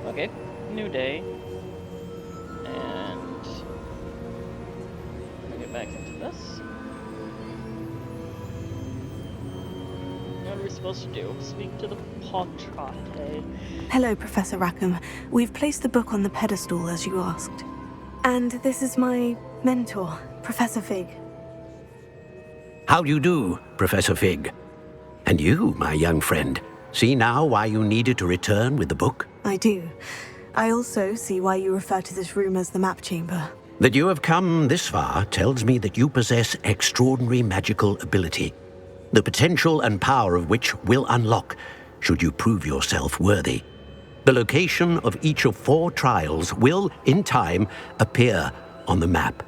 Okay, new day. And let me get back into this. What are we supposed to do? Speak to the Potrate. Hello, Professor Rackham. We've placed the book on the pedestal as you asked. And this is my mentor, Professor Fig. How do you do, Professor Fig? And you, my young friend, see now why you needed to return with the book? I do. I also see why you refer to this room as the map chamber. That you have come this far tells me that you possess extraordinary magical ability, the potential and power of which will unlock should you prove yourself worthy. The location of each of 4 trials will, in time, appear on the map.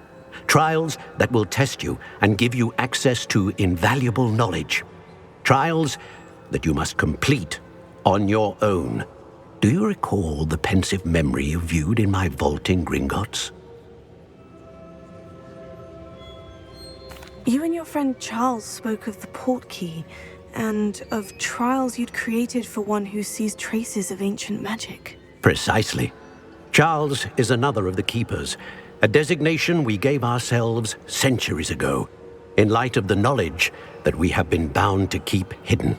Trials that will test you and give you access to invaluable knowledge. Trials that you must complete on your own. Do you recall the pensive memory you viewed in my vault in Gringotts? You and your friend Charles spoke of the portkey, and of trials you'd created for one who sees traces of ancient magic. Precisely. Charles is another of the Keepers, a designation we gave ourselves centuries ago, in light of the knowledge that we have been bound to keep hidden.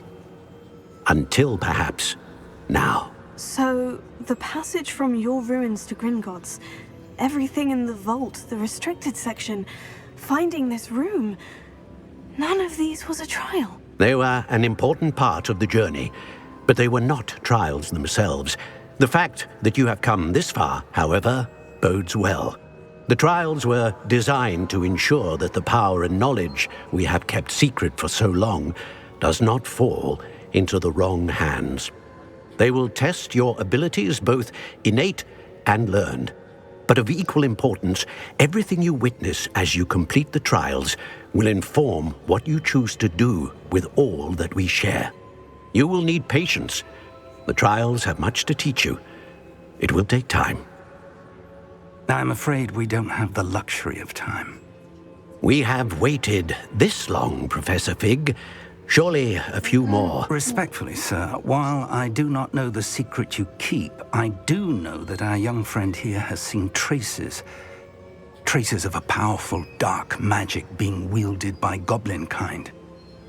Until, perhaps, now. So, the passage from your ruins to Gringotts, everything in the vault, the restricted section, finding this room, none of these was a trial. They were an important part of the journey, but they were not trials themselves. The fact that you have come this far, however, bodes well. The trials were designed to ensure that the power and knowledge we have kept secret for so long does not fall into the wrong hands. They will test your abilities, both innate and learned. But of equal importance, everything you witness as you complete the trials will inform what you choose to do with all that we share. You will need patience. The trials have much to teach you. It will take time. I'm afraid we don't have the luxury of time. We have waited this long, Professor Fig. Surely a few more. Respectfully, sir, while I do not know the secret you keep, I do know that our young friend here has seen traces of a powerful dark magic being wielded by goblin kind.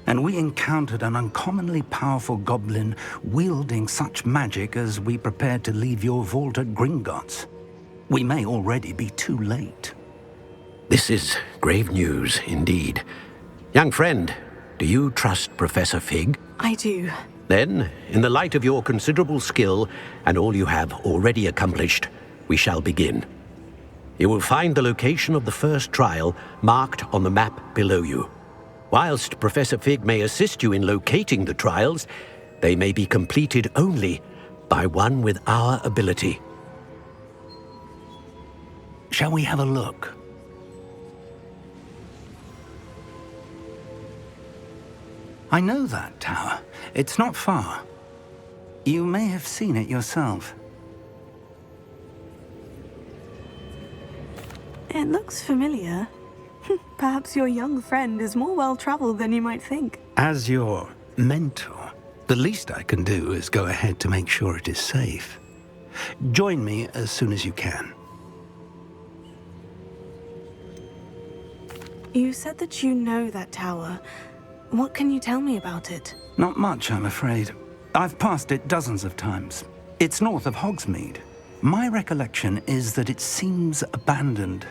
And we encountered an uncommonly powerful goblin wielding such magic as we prepared to leave your vault at Gringotts. We may already be too late. This is grave news indeed. Young friend, do you trust Professor Fig? I do. Then, in the light of your considerable skill and all you have already accomplished, we shall begin. You will find the location of the first trial marked on the map below you. Whilst Professor Fig may assist you in locating the trials, they may be completed only by one with our ability. Shall we have a look? I know that tower. It's not far. You may have seen it yourself. It looks familiar. Perhaps your young friend is more well-traveled than you might think. As your mentor, the least I can do is go ahead to make sure it is safe. Join me as soon as you can. You said that you know that tower. What can you tell me about it? Not much, I'm afraid. I've passed it dozens of times. It's north of Hogsmeade. My recollection is that it seems abandoned.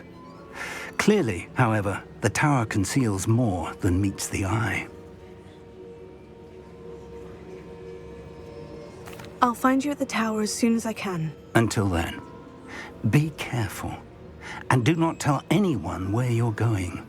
Clearly, however, the tower conceals more than meets the eye. I'll find you at the tower as soon as I can. Until then, be careful, and do not tell anyone where you're going.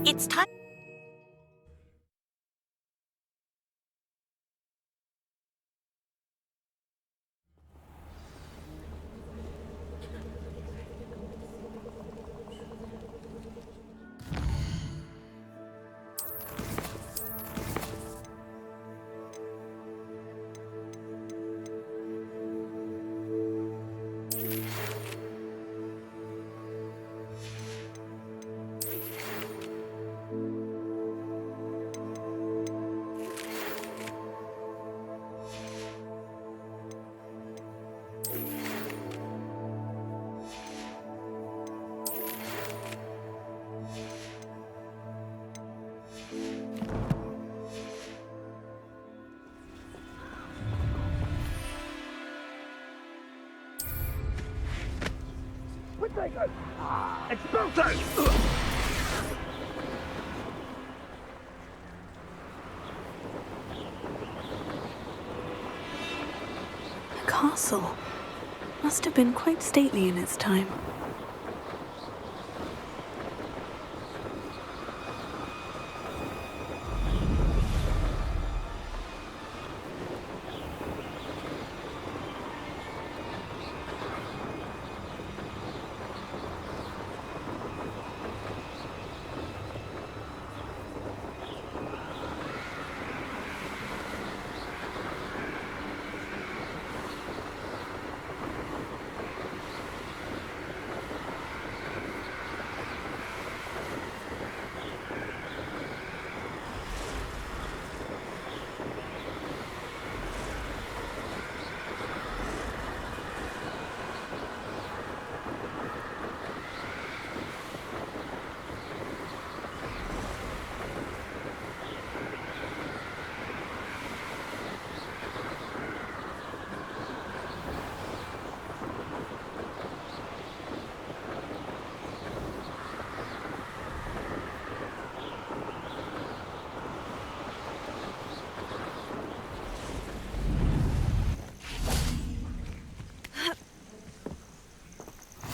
It's time. A castle. Must have been quite stately in its time.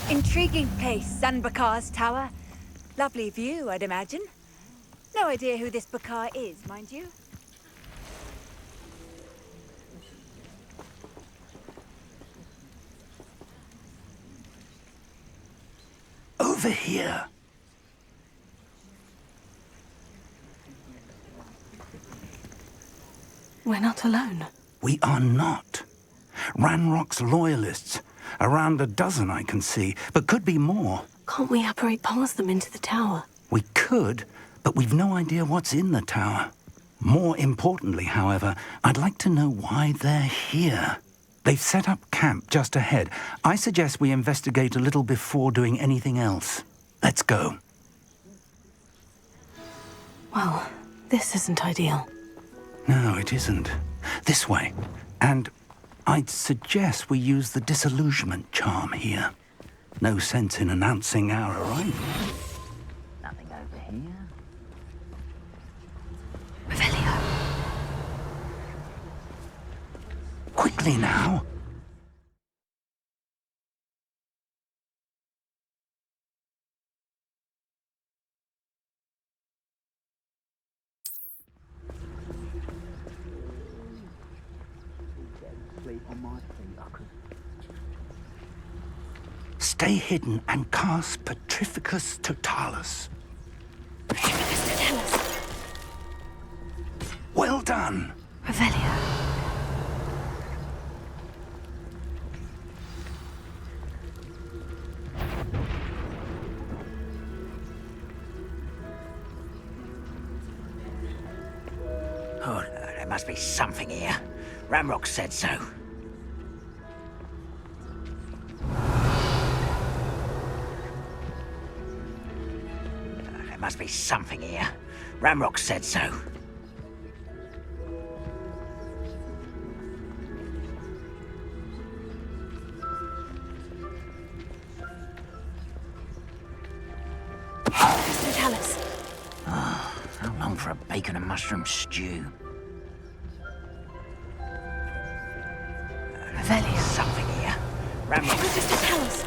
Intriguing place, Sanbakar's tower. Lovely view, I'd imagine. No idea who this Bakar is, mind you. Over here. We're not alone. We are not. Ranrock's loyalists. Around a dozen I can see, but could be more. Can't we apparate past them into the tower? We could, but we've no idea what's in the tower. More importantly, however, I'd like to know why they're here. They've set up camp just ahead. I suggest we investigate a little before doing anything else. Let's go. Well, this isn't ideal. No, it isn't. This way. And I'd suggest we use the disillusionment charm here. No sense in announcing our arrival. Nothing over here. Revelio. Quickly now. Sleep on my feet, I could. Stay hidden and cast Petrificus Totalis. Well done. Revelio. must be something here. Ramrock said so. There must be something here. Ramrock said so. Tell us. How long for a bacon and mushroom stew? Revelio. Something here. Ramrock said so. Tell us.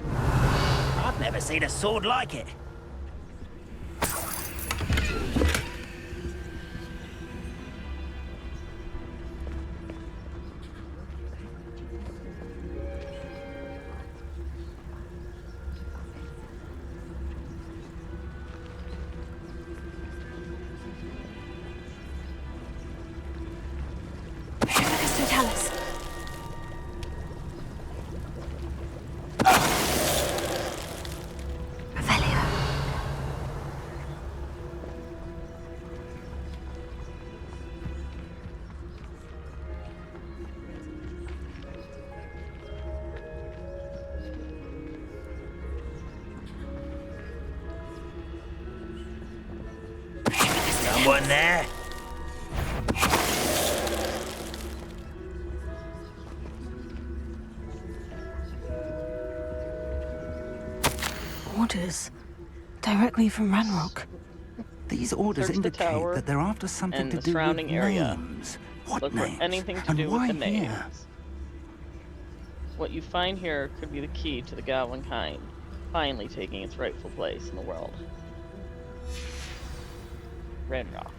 I've never seen a sword like it. Tell us. Someone there? Orders. Directly from Ranrock. These orders Search the indicate tower that they're after something and to the do with surrounding area. names. What Look for names? anything to And do why with the names. here? What you find here could be the key to the Goblin kind finally taking its rightful place in the world. Red Rock.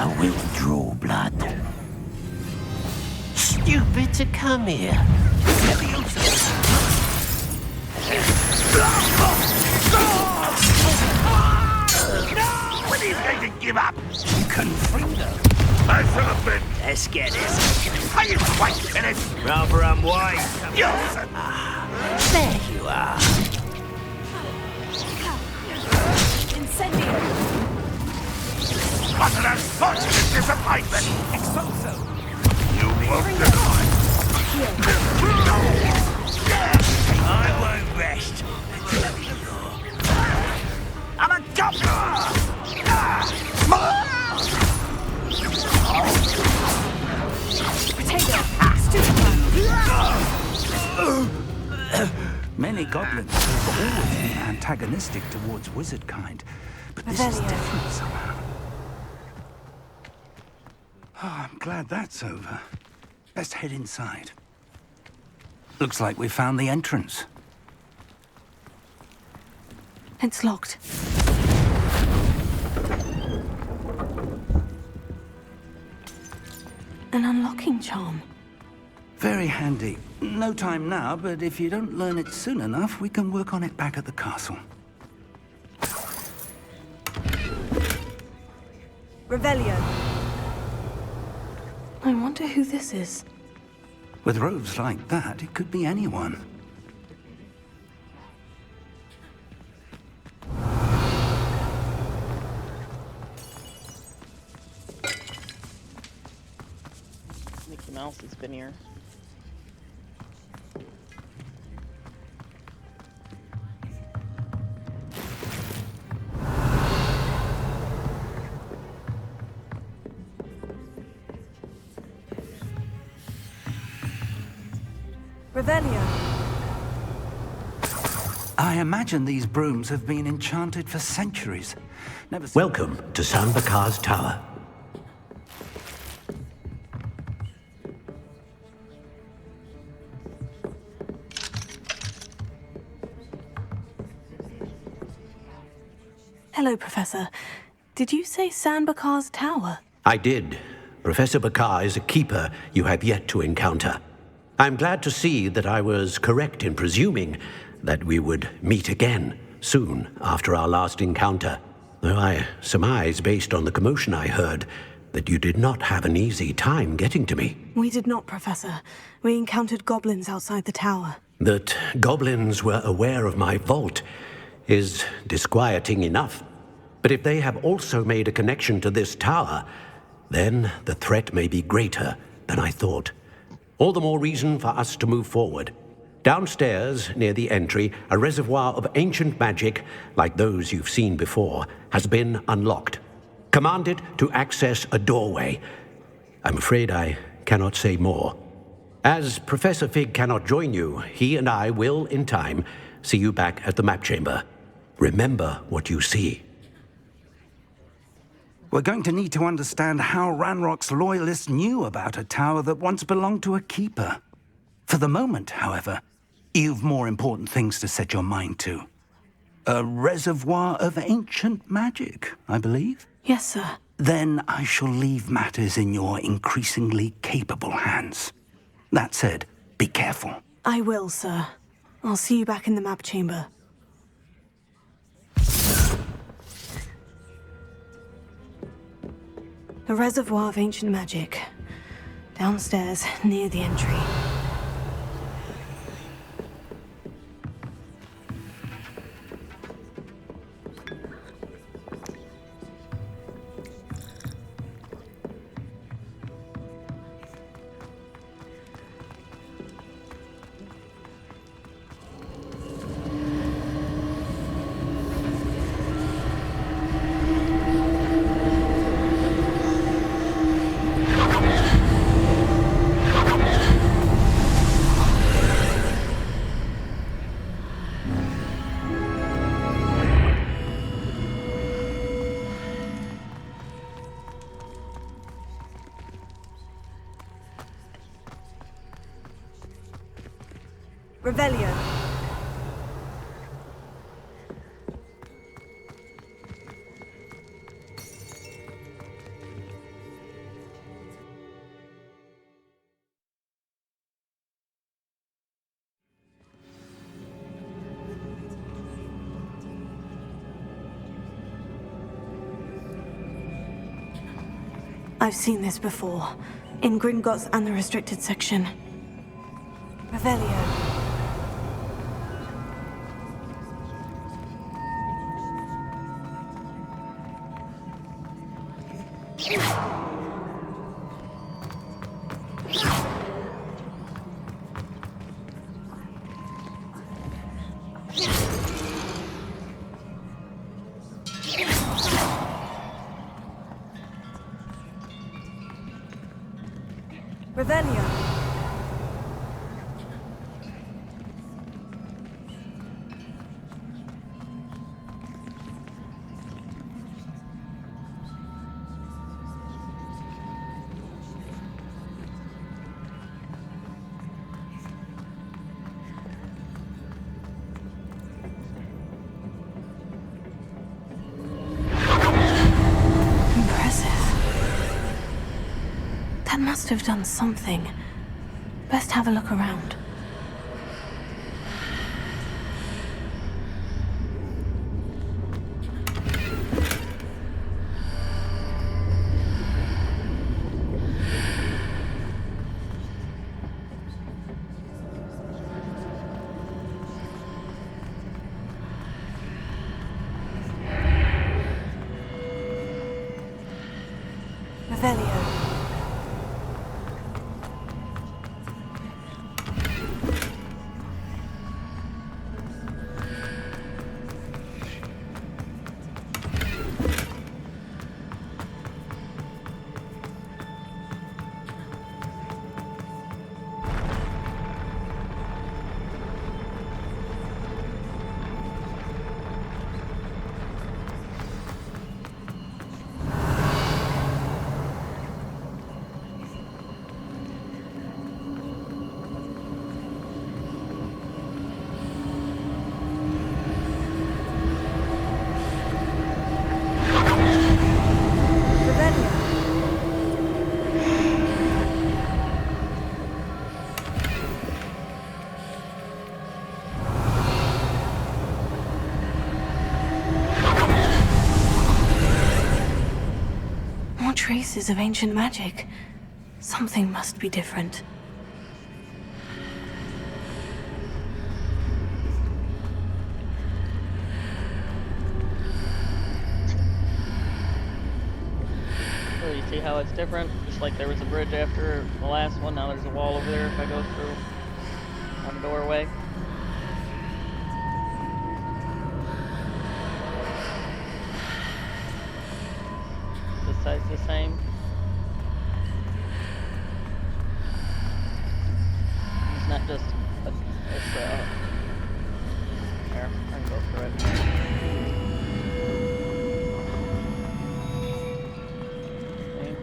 I will draw blood. Stupid to come here. When are you going to give up? You couldn't free them. I should have been. Let's get this. Are you quite finished? Rather unwise. Yes! There you are. Incendio. What an unfortunate disappointment! Expulso! You won't deny! I won't rest. I'm a goblin! Many goblins have always been antagonistic towards wizard kind, but this is Revelio. different somehow. Oh, I'm glad that's over. Best head inside. Looks like we found the entrance. It's locked. An unlocking charm. Very handy. No time now, but if you don't learn it soon enough, we can work on it back at the castle. Revelio. I wonder who this is. With robes like that, it could be anyone. Mickey Mouse has been here. Revelio. I imagine these brooms have been enchanted for centuries. Never seen- Welcome to San Bakar's Tower. Hello, Professor. Did you say Sanbakar's tower? I did. Professor Bakar is a keeper you have yet to encounter. I'm glad to see that I was correct in presuming that we would meet again soon after our last encounter, though I surmise, based on the commotion I heard, that you did not have an easy time getting to me. We did not, Professor. We encountered goblins outside the tower. That goblins were aware of my vault is disquieting enough. But if they have also made a connection to this tower, then the threat may be greater than I thought. All the more reason for us to move forward. Downstairs, near the entry, a reservoir of ancient magic, like those you've seen before, has been unlocked. Command it to access a doorway. I'm afraid I cannot say more. As Professor Fig cannot join you, he and I will, in time, see you back at the map chamber. Remember what you see. We're going to need to understand how Ranrock's loyalists knew about a tower that once belonged to a keeper. For the moment, however, you've more important things to set your mind to. A reservoir of ancient magic, I believe? Yes, sir. Then I shall leave matters in your increasingly capable hands. That said, be careful. I will, sir. I'll see you back in the map chamber. A reservoir of ancient magic. Downstairs, near the entry. Revelio. I've seen this before, in Gringotts and the restricted section. Revelio. Revelio. That must have done something. Best have a look around. Revelio. traces of ancient magic. Something must be different. So you see how it's different? Just like there was a bridge after the last one, now there's a wall over there if I go through on a doorway. This side's the same. It's not just here, I can go through it. See?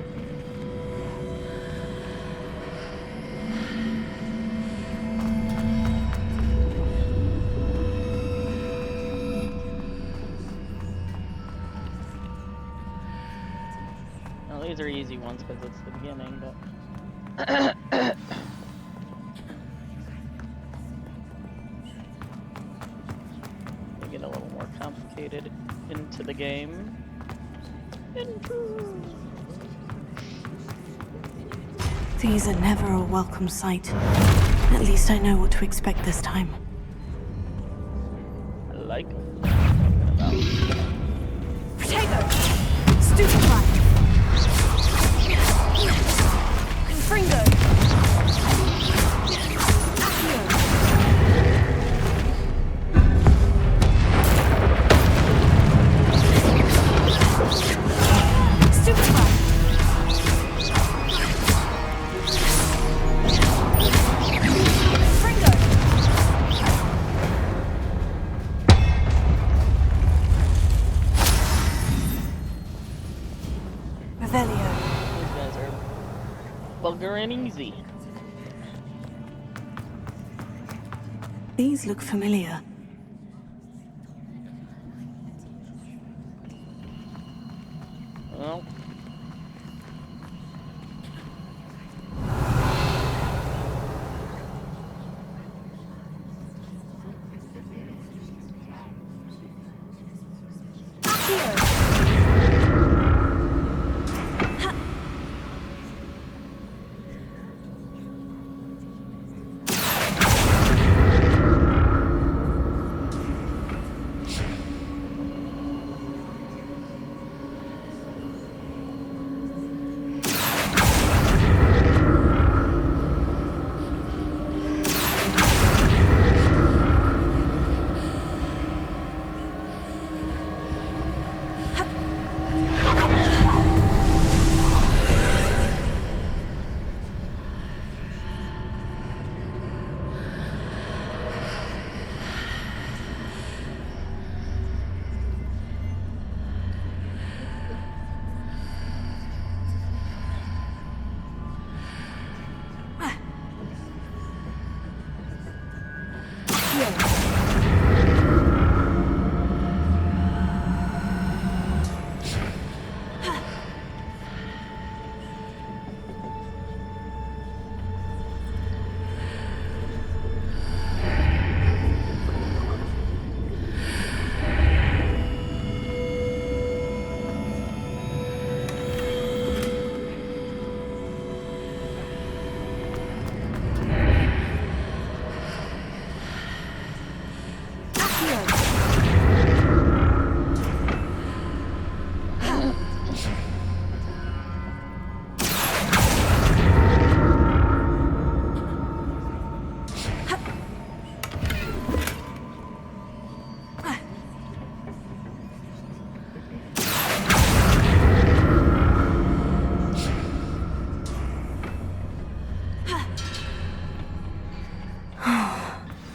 Well, these are easy ones because it's the beginning, but they get a little more complicated into the game. These are never a welcome sight. At least I know what to expect this time. I like them. Protego! Stupefy! Confringo! Accio! Stupefy! Confringo! Revelio. These guys are vulgar and easy. These look familiar. Well,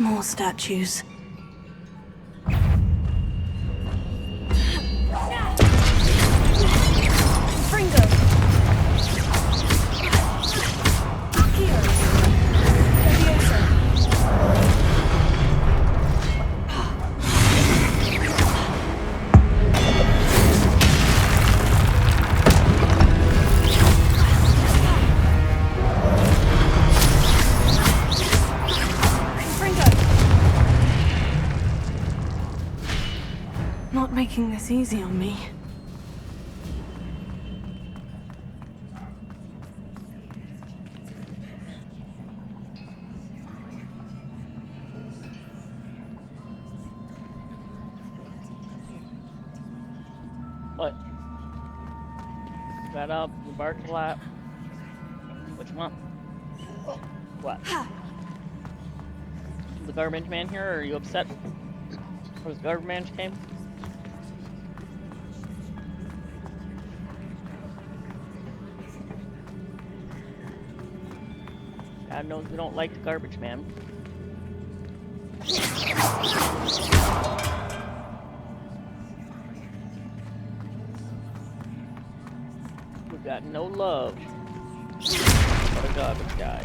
More statues. Fringo! Accio! Leviosa! Not making this easy on me. What? Shut up. You barked a lot. What you want? What? Is the garbage man here, or are you upset? Because the garbage man came? God knows we don't like the garbage man. We've got no love for the garbage guy.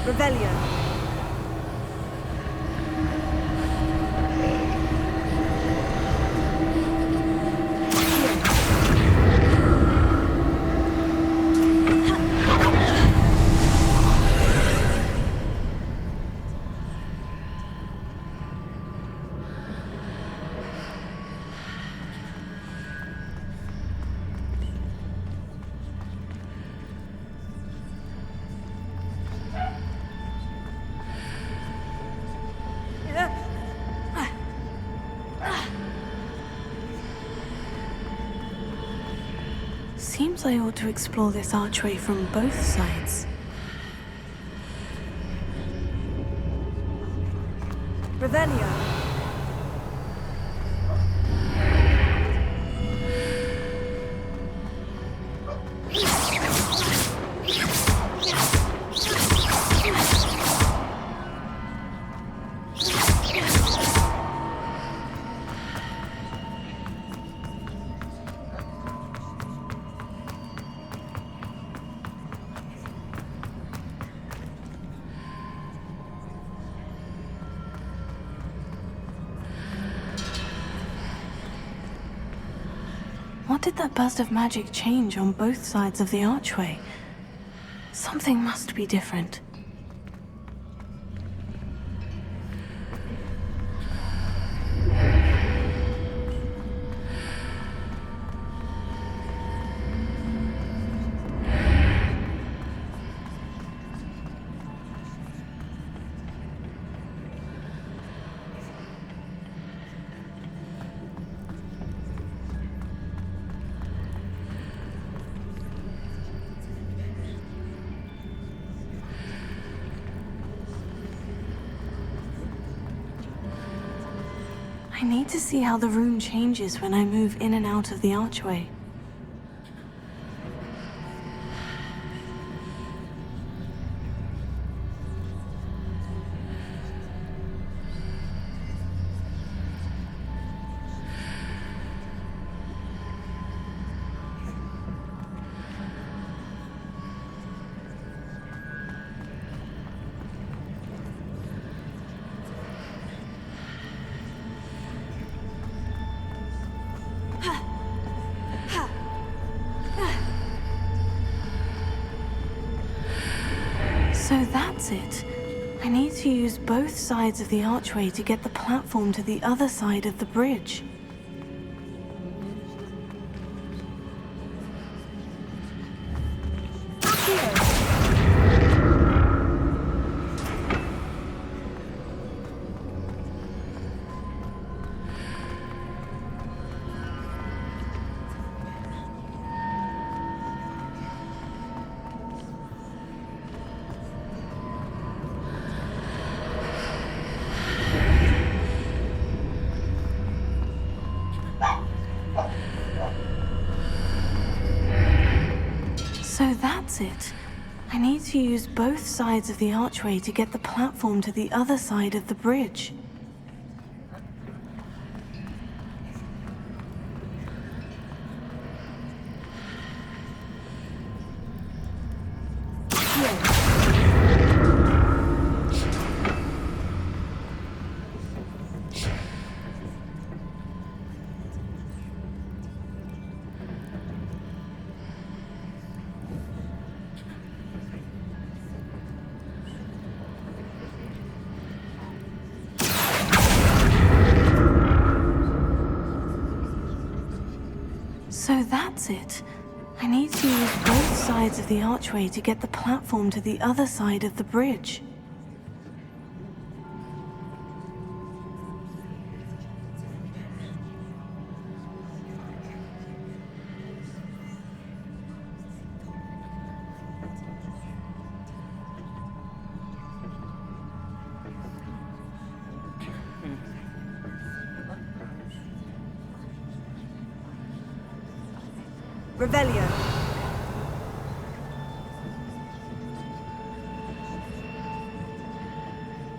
Revelio. Seems I ought to explore this archway from both sides. Revelio. What did that burst of magic change on both sides of the archway? Something must be different. I need to see how the room changes when I move in and out of the archway. So that's it. I need to use both sides of the archway to get the platform to the other side of the bridge. So that's it. I need to use both sides of the archway to get the platform to the other side of the bridge. So that's it. I need to use both sides of the archway to get the platform to the other side of the bridge. Revelio.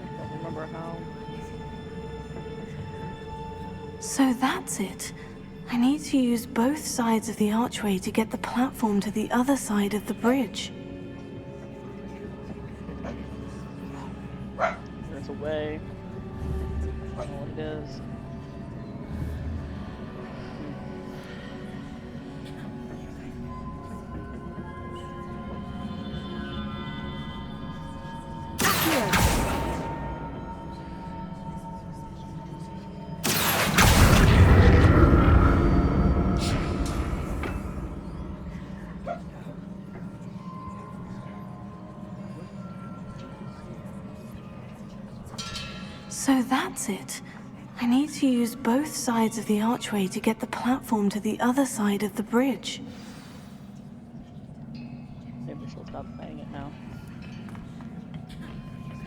I don't remember how. So that's it. I need to use both sides of the archway to get the platform to the other side of the bridge. There's a way. I don't know what it is. So that's it. I need to use both sides of the archway to get the platform to the other side of the bridge. Maybe she'll stop playing it now.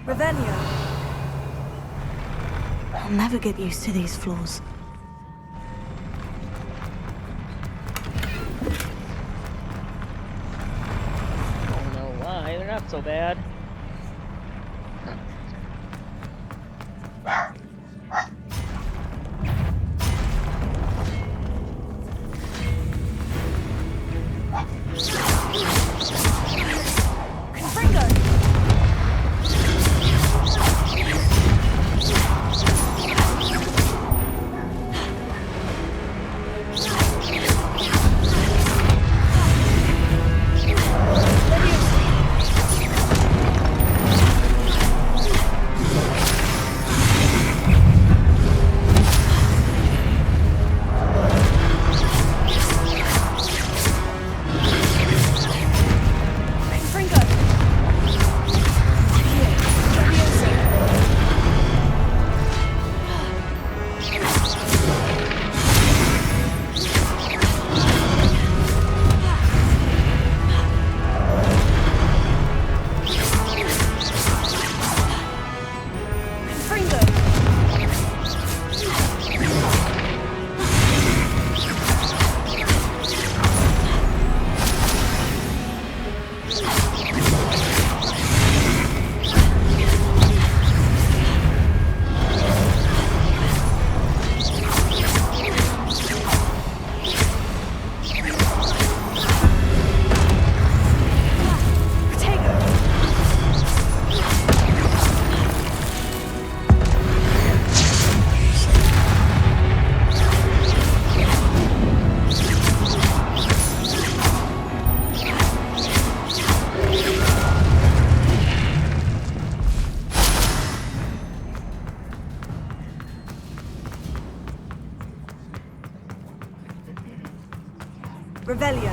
Revelio. I'll never get used to these floors. Oh no, why? They're not so bad. Revelio.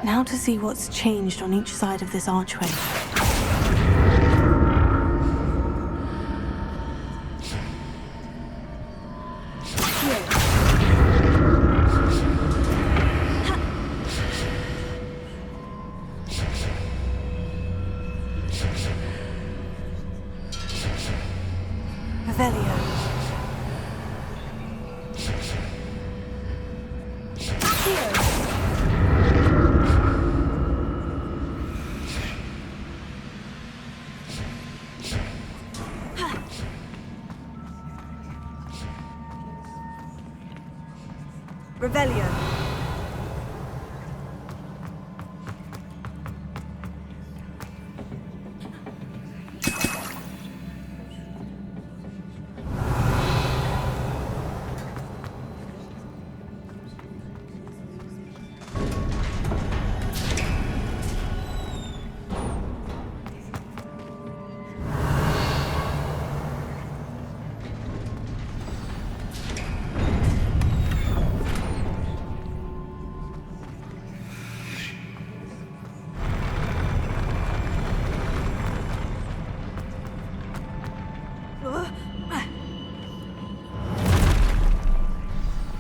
Now to see what's changed on each side of this archway. Revelio. Revelio.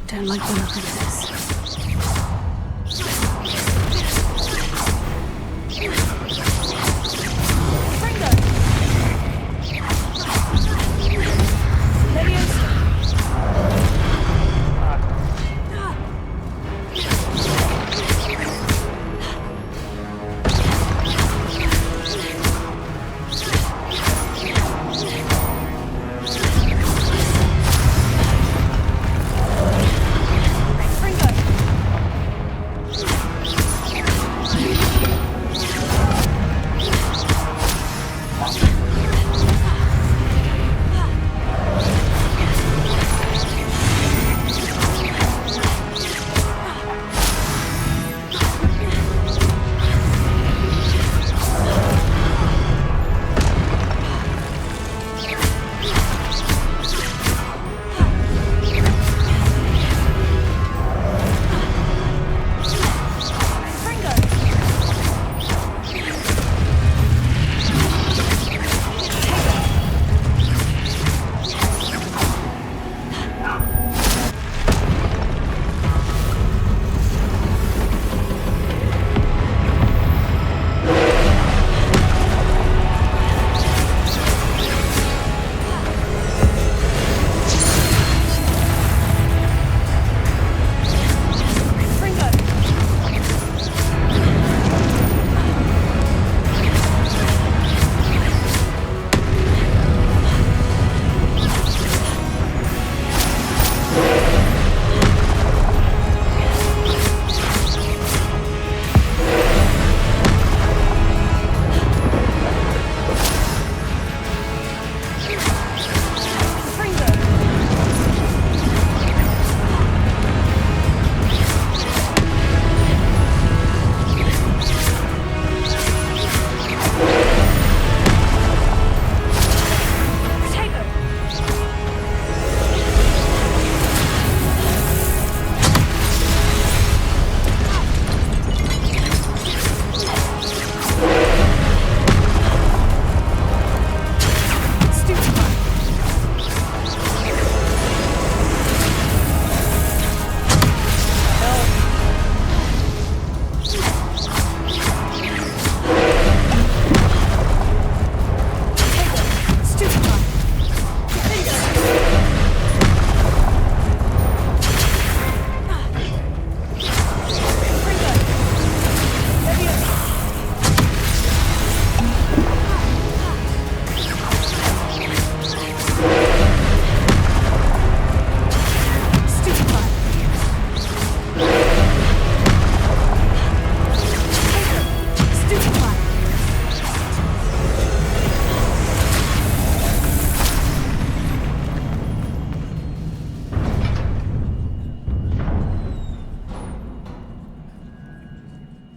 Don't like the look of this.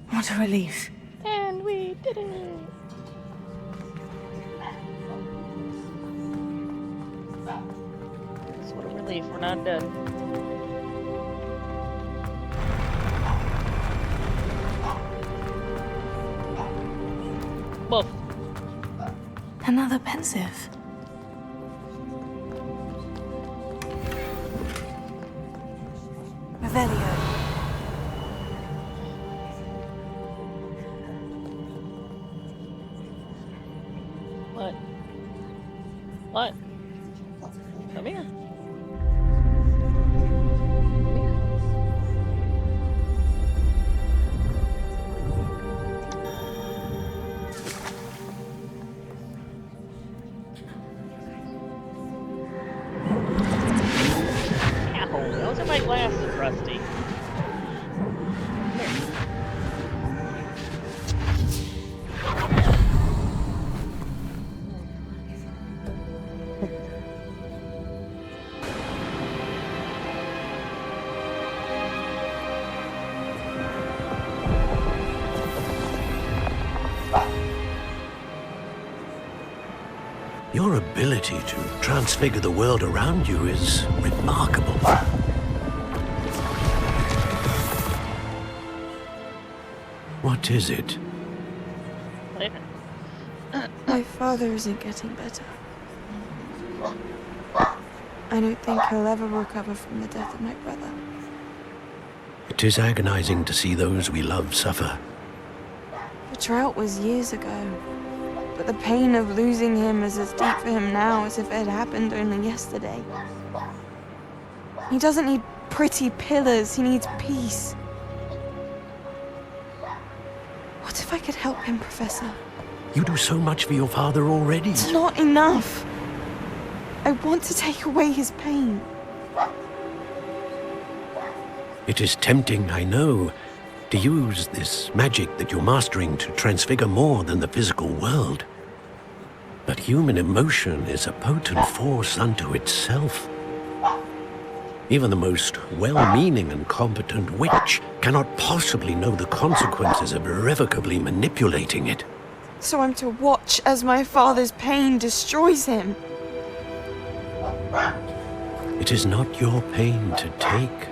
What a relief. And we did it! What a relief, we're not dead. Woof. Another pensive. Revelio. What? What? Come here. Ow, those are my glasses, Rusty. Your ability to transfigure the world around you is remarkable. What is it? Later. My father isn't getting better. I don't think he'll ever recover from the death of my brother. It is agonizing to see those we love suffer. The drought was years ago, but the pain of losing him is as deep for him now as if it had happened only yesterday. He doesn't need pretty pillars, he needs peace. What if I could help him, Professor? You do so much for your father already. It's not enough. I want to take away his pain. It is tempting, I know, to use this magic that you're mastering to transfigure more than the physical world. But human emotion is a potent force unto itself. Even the most well-meaning and competent witch cannot possibly know the consequences of irrevocably manipulating it. So I'm to watch as my father's pain destroys him. It is not your pain to take.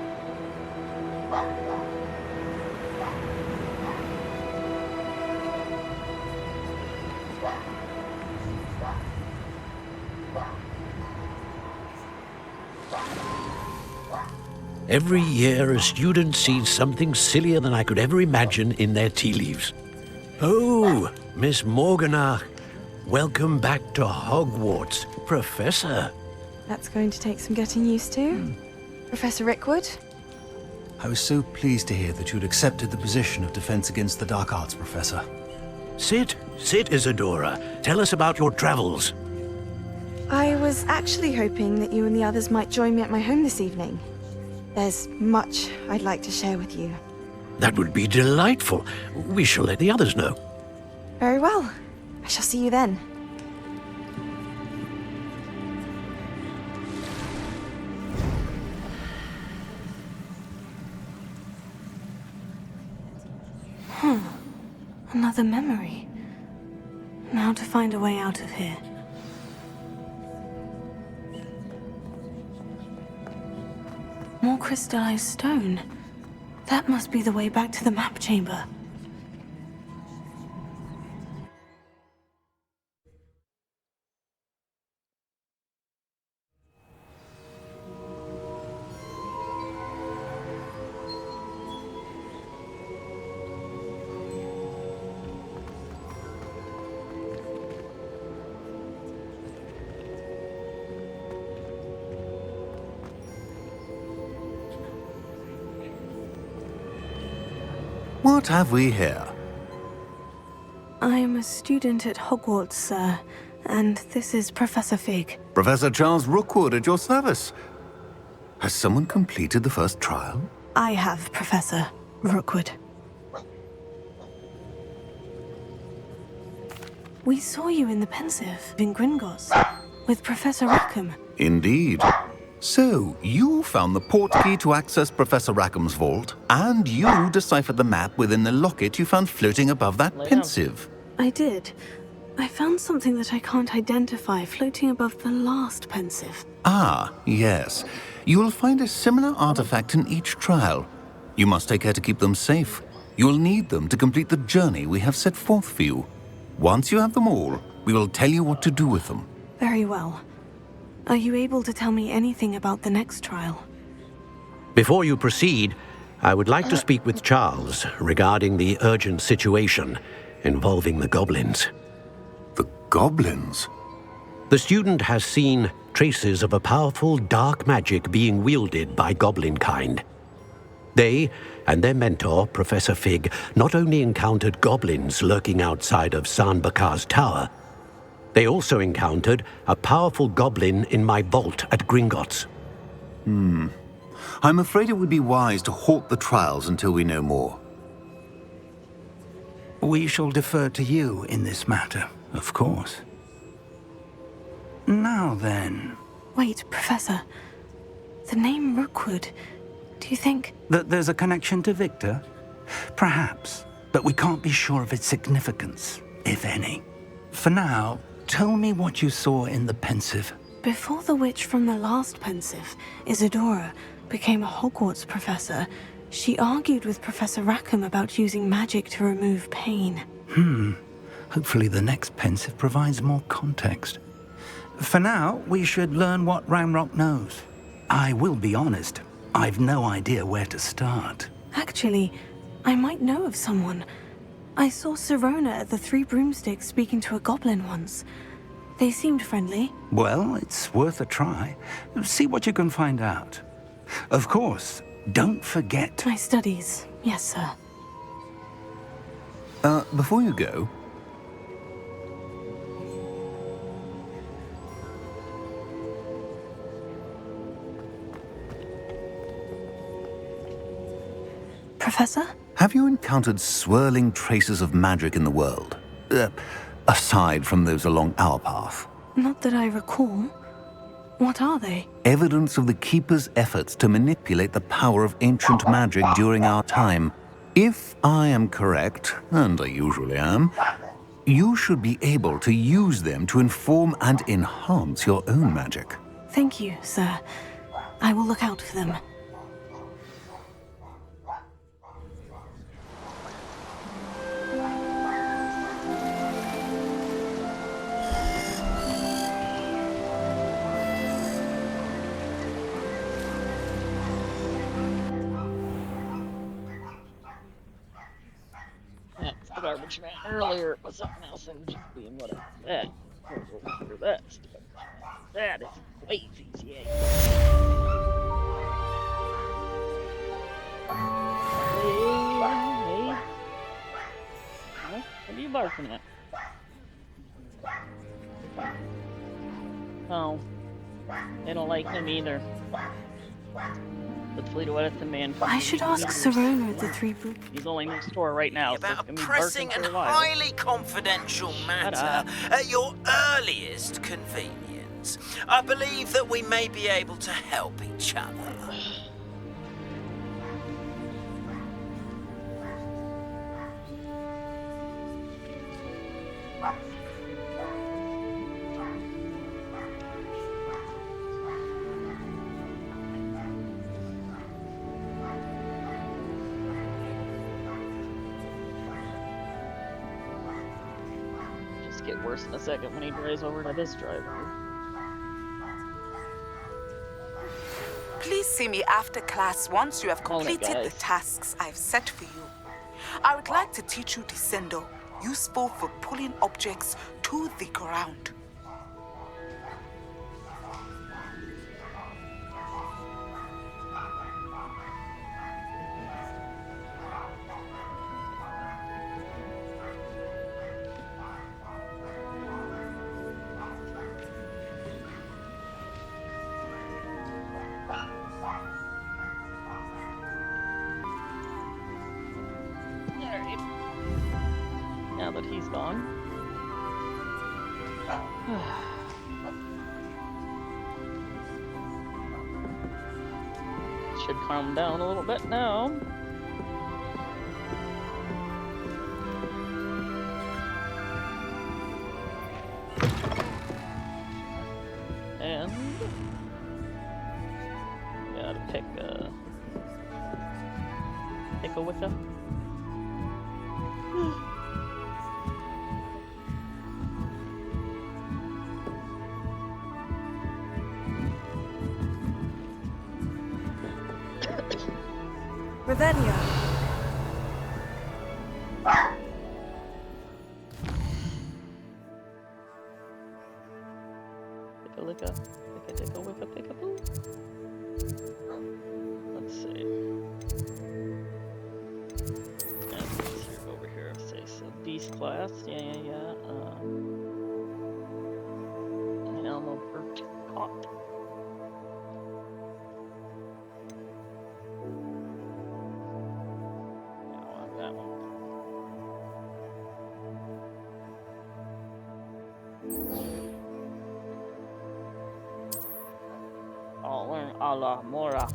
Every year, a student sees something sillier than I could ever imagine in their tea leaves. Oh, Miss Morganach, welcome back to Hogwarts, Professor. That's going to take some getting used to. Professor Rickwood? I was so pleased to hear that you'd accepted the position of Defense Against the Dark Arts, Professor. Sit, Isadora. Tell us about your travels. I was actually hoping that you and the others might join me at my home this evening. There's much I'd like to share with you. That would be delightful. We shall let the others know. Very well. I shall see you then. Another memory. Now to find a way out of here. More crystallized stone. That must be the way back to the map chamber. What have we here? I am a student at Hogwarts, sir, and this is Professor Fig. Professor Charles Rookwood at your service. Has someone completed the first trial? I have, Professor Rookwood. We saw you in the Pensive in Gringotts with Professor Rackham. Indeed. So, you found the portkey to access Professor Rackham's vault, and you deciphered the map within the locket you found floating above that Pensive. I did. I found something that I can't identify floating above the last Pensive. Ah, yes. You will find a similar artifact in each trial. You must take care to keep them safe. You will need them to complete the journey we have set forth for you. Once you have them all, we will tell you what to do with them. Very well. Are you able to tell me anything about the next trial? Before you proceed, I would like to speak with Charles regarding the urgent situation involving the goblins. The goblins? The student has seen traces of a powerful dark magic being wielded by goblin kind. They and their mentor, Professor Fig, not only encountered goblins lurking outside of Bakar's tower, they also encountered a powerful goblin in my vault at Gringotts. I'm afraid it would be wise to halt the trials until we know more. We shall defer to you in this matter, of course. Now then... Wait, Professor. The name Rookwood. Do you think... That there's a connection to Victor? Perhaps, but we can't be sure of its significance, if any. For now, tell me what you saw in the Pensive. Before the witch from the last Pensive, Isadora, became a Hogwarts professor, she argued with Professor Rackham about using magic to remove pain. Hopefully the next Pensive provides more context. For now, we should learn what Ramrock knows. I will be honest, I've no idea where to start. Actually, I might know of someone. I saw Sirona at the Three Broomsticks speaking to a goblin once. They seemed friendly. Well, it's worth a try. See what you can find out. Of course, don't forget... My studies, yes, sir. Before you go... Professor? Have you encountered swirling traces of magic in the world? Aside from those along our path? Not that I recall. What are they? Evidence of the Keeper's efforts to manipulate the power of ancient magic during our time. If I am correct, and I usually am, you should be able to use them to inform and enhance your own magic. Thank you, sir. I will look out for them. That's the garbage man. Earlier it was something else and just being whatever. That. For that stuff. That is crazy, yeah. Hey. Huh? What are you barking at? Oh. They don't like him either. Let's lead away to the man. I should ask Sirona at the Three Broomsticks. He's only next door right now. About so a pressing and highly confidential matter at your earliest convenience. I believe that we may be able to help each other. Get worse in a second when he drives over to this driveway. Please see me after class once you have completed the tasks I've set for you. I would like to teach you Descendo, useful for pulling objects to the ground. Now that he's gone. Should calm down a little bit now. And gotta pick a Wicca. Revelio. Picka-licka, picka-ticka-wicka-picka-boo. Let's see. Let's see over here. Say so. Beast class. Yeah. Helm of caught. That one. I'll learn a la Mora.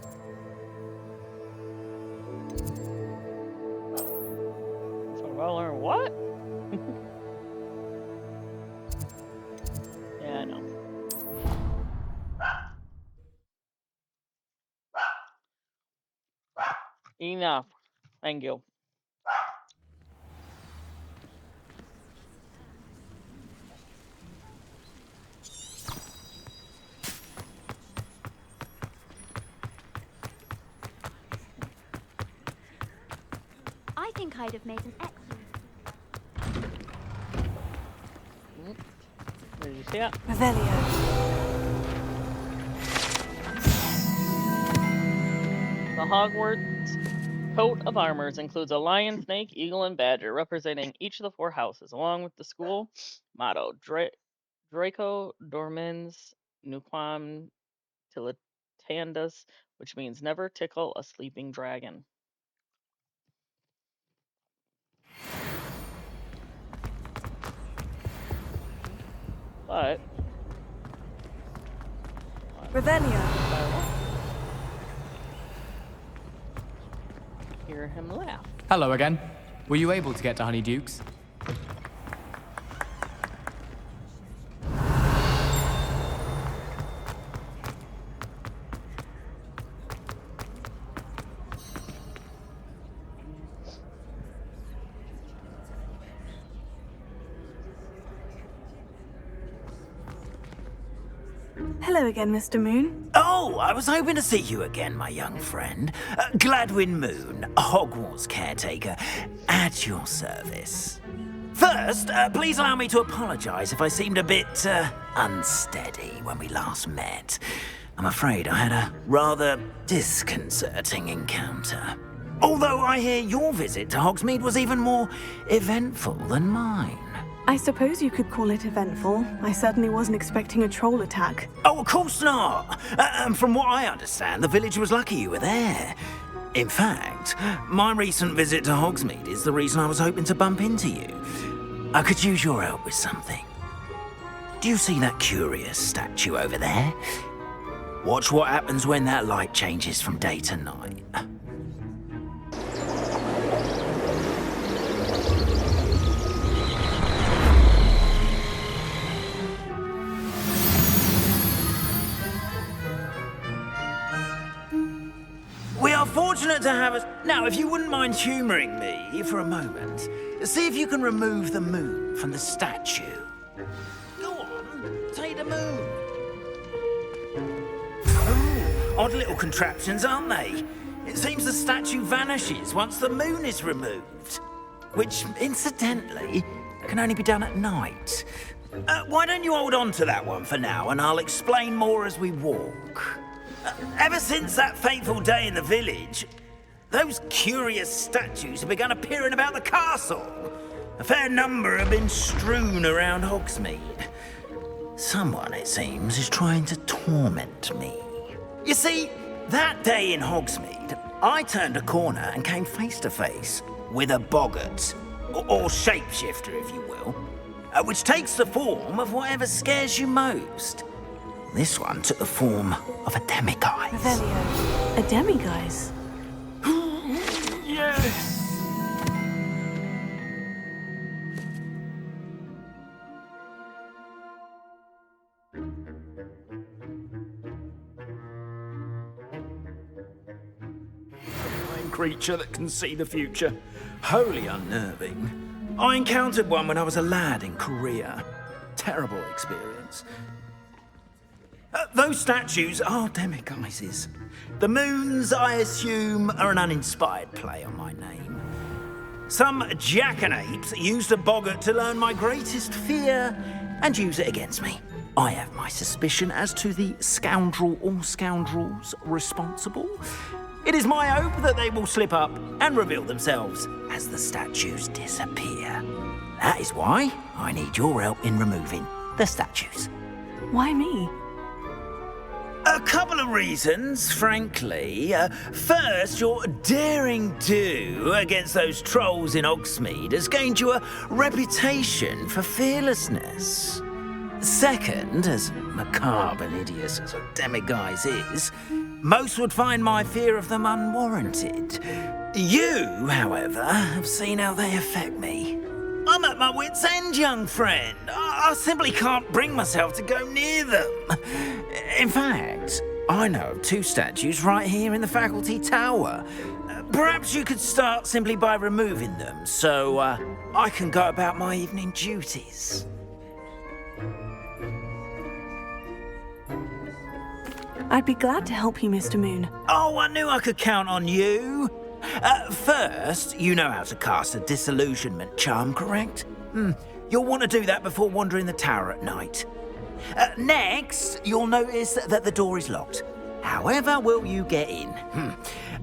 So I'll learn what? Yeah, I know. Enough. Thank you. I think I'd have made an excellent. Did you see that? The Hogwarts coat of armors includes a lion, snake, eagle, and badger, representing each of the 4 houses, along with the school motto: Draco Dormens Nuquam Tilitandas, which means never tickle a sleeping dragon. But hear him laugh. Hello again. Were you able to get to Honeydukes? Hello again, Mr. Moon. Oh, I was hoping to see you again, my young friend. Gladwin Moon, Hogwarts caretaker, at your service. First, please allow me to apologize if I seemed a bit unsteady when we last met. I'm afraid I had a rather disconcerting encounter. Although I hear your visit to Hogsmeade was even more eventful than mine. I suppose you could call it eventful. I certainly wasn't expecting a troll attack. Oh, of course not. And from what I understand, the village was lucky you were there. In fact, my recent visit to Hogsmeade is the reason I was hoping to bump into you. I could use your help with something. Do you see that curious statue over there? Watch what happens when that light changes from day to night. We are fortunate to have us. Now, if you wouldn't mind humoring me for a moment, see if you can remove the moon from the statue. Go on, take the moon. Oh, odd little contraptions, aren't they? It seems the statue vanishes once the moon is removed, which, incidentally, can only be done at night. Why don't you hold on to that one for now, and I'll explain more as we walk. Ever since that fateful day in the village, those curious statues have begun appearing about the castle. A fair number have been strewn around Hogsmeade. Someone, it seems, is trying to torment me. You see, that day in Hogsmeade, I turned a corner and came face to face with a boggart, or shapeshifter, if you will, which takes the form of whatever scares you most. This one took the form of a demiguise. Revelio. A demiguise? Yes! A creature that can see the future. Wholly unnerving. I encountered one when I was a lad in Korea. Terrible experience. Those statues are demiguises. The moons, I assume, are an uninspired play on my name. Some jackanapes used a boggart to learn my greatest fear and use it against me. I have my suspicion as to the scoundrel or scoundrels responsible. It is my hope that they will slip up and reveal themselves as the statues disappear. That is why I need your help in removing the statues. Why me? A couple of reasons, frankly. First, your daring do against those trolls in Hogsmeade has gained you a reputation for fearlessness. Second, as macabre and hideous as a demiguise is, most would find my fear of them unwarranted. You, however, have seen how they affect me. I'm at my wit's end, young friend. I simply can't bring myself to go near them. In fact, I know of 2 statues right here in the faculty tower. Perhaps you could start simply by removing them, so I can go about my evening duties. I'd be glad to help you, Mr. Moon. Oh, I knew I could count on you. First, you know how to cast a disillusionment charm, correct? You'll want to do that before wandering the tower at night. Next, you'll notice that the door is locked. However will you get in?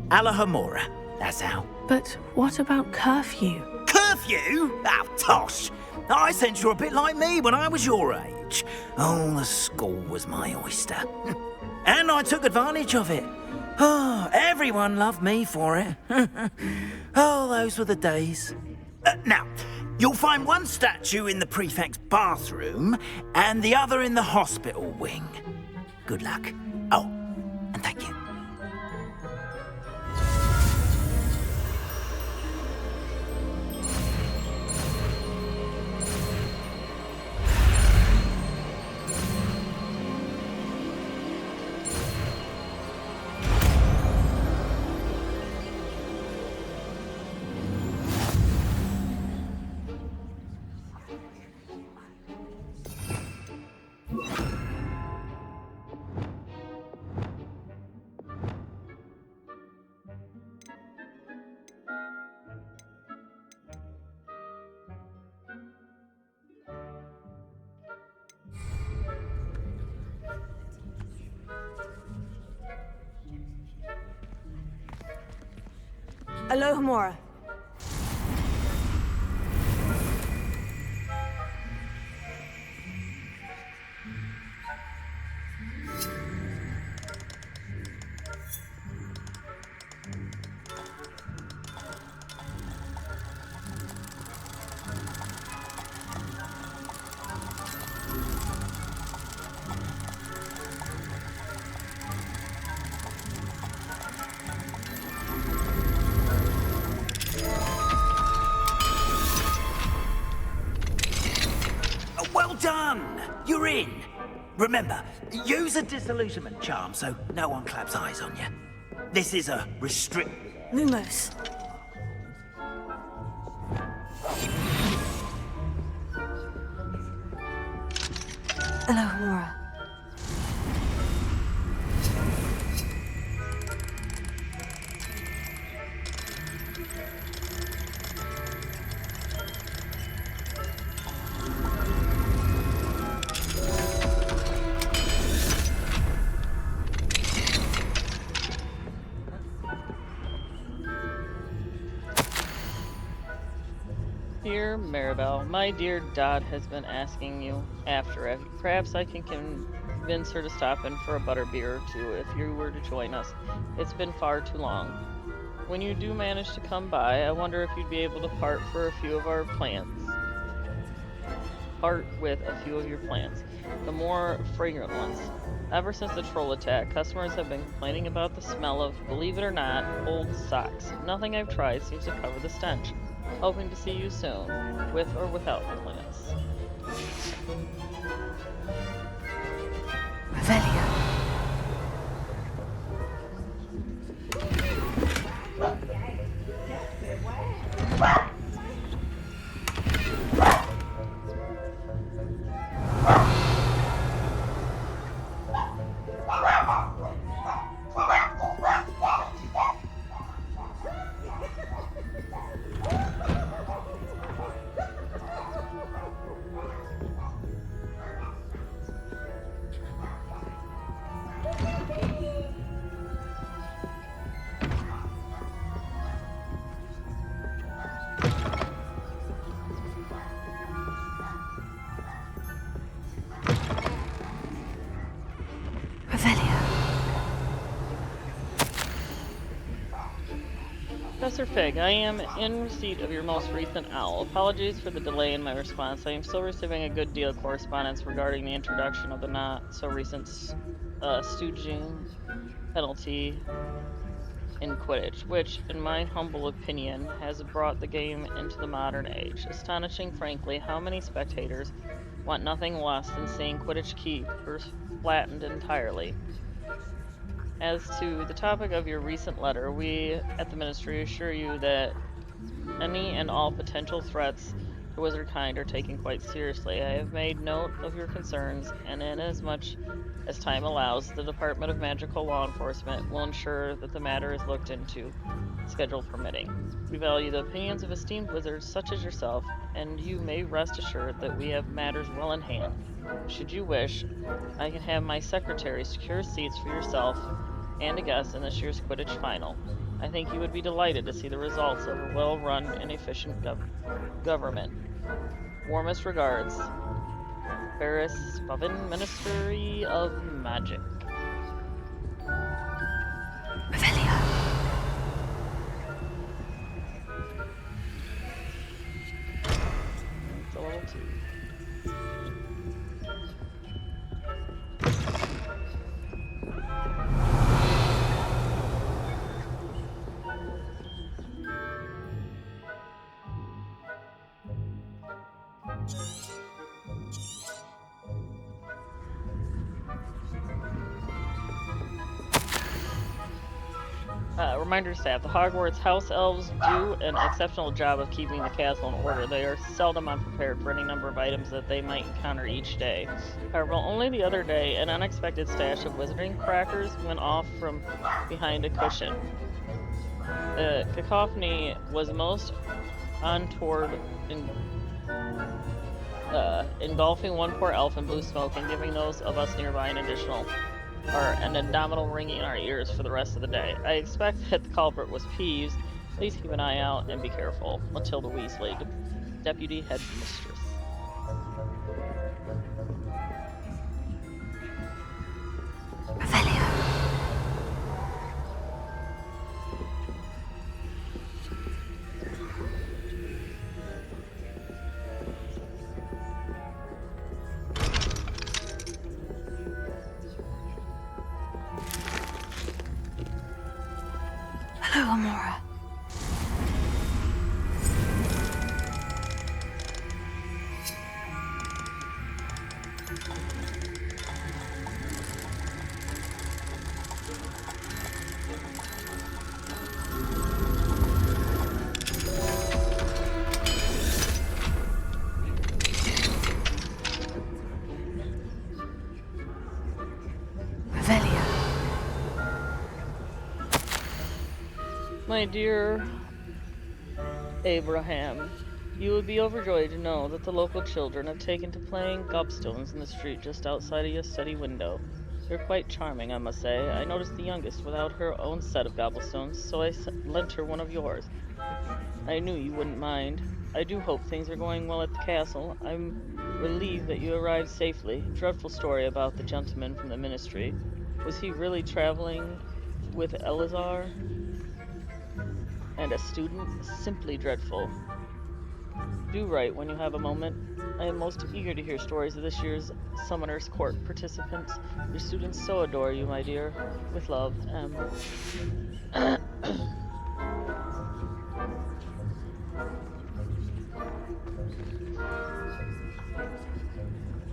Alahomora, that's how. But what about curfew? Curfew? Oh, tosh! I sense you're a bit like me when I was your age. Oh, the school was my oyster. And I took advantage of it. Oh, everyone loved me for it. Oh, those were the days. Now, you'll find one statue in the prefect's bathroom and the other in the hospital wing. Good luck. Oh, and thank you. Alohomora. Well done! You're in. Remember, use a disillusionment charm so no one claps eyes on you. This is a restrict... Lumos. Alohomora. Dear Maribel, my dear Dot has been asking you after it. Perhaps I can convince her to stop in for a butterbeer or 2 if you were to join us. It's been far too long. When you do manage to come by, I wonder if you'd be able to part with a few of your plants. The more fragrant ones. Ever since the troll attack, customers have been complaining about the smell of, believe it or not, old socks. Nothing I've tried seems to cover the stench. Hoping to see you soon, with or without the plants. Revelio. Professor Fig, I am in receipt of your most recent owl. Apologies for the delay in my response. I am still receiving a good deal of correspondence regarding the introduction of the not-so-recent stooging penalty in Quidditch, which, in my humble opinion, has brought the game into the modern age. Astonishing, frankly, how many spectators want nothing less than seeing Quidditch keepers flattened entirely. As to the topic of your recent letter, we at the Ministry assure you that any and all potential threats to wizardkind are taken quite seriously. I have made note of your concerns, and inasmuch as time allows, the Department of Magical Law Enforcement will ensure that the matter is looked into, schedule permitting. We value the opinions of esteemed wizards such as yourself, and you may rest assured that we have matters well in hand. Should you wish, I can have my secretary secure seats for yourself and a guest in this year's Quidditch final. I think you would be delighted to see the results of a well-run and efficient government. Warmest regards, Ferris Spavin, Ministry of Magic. It's a level 2. Reminder to staff, the Hogwarts house elves do an exceptional job of keeping the castle in order. They are seldom unprepared for any number of items that they might encounter each day. However, only the other day, an unexpected stash of wizarding crackers went off from behind a cushion. The cacophony was most untoward, engulfing one poor elf in blue smoke and giving those of us nearby an indomitable ringing in our ears for the rest of the day. I expect that the culprit was Peeves. Please keep an eye out and be careful. Matilda Weasley, Deputy Headmistress. Hello, Amora. My dear Abraham, you would be overjoyed to know that the local children have taken to playing gobstones in the street just outside of your study window. They're quite charming, I must say. I noticed the youngest without her own set of gobblestones, so I lent her one of yours. I knew you wouldn't mind. I do hope things are going well at the castle. I'm relieved that you arrived safely. Dreadful story about the gentleman from the ministry. Was he really traveling with Elazar and a student? Simply dreadful. Do write when you have a moment. I am most eager to hear stories of this year's Summoner's Court participants. Your students so adore you, my dear. With love, M.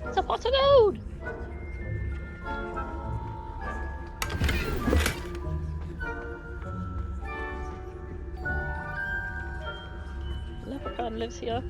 It's a pot of gold! Leprechaun lives here.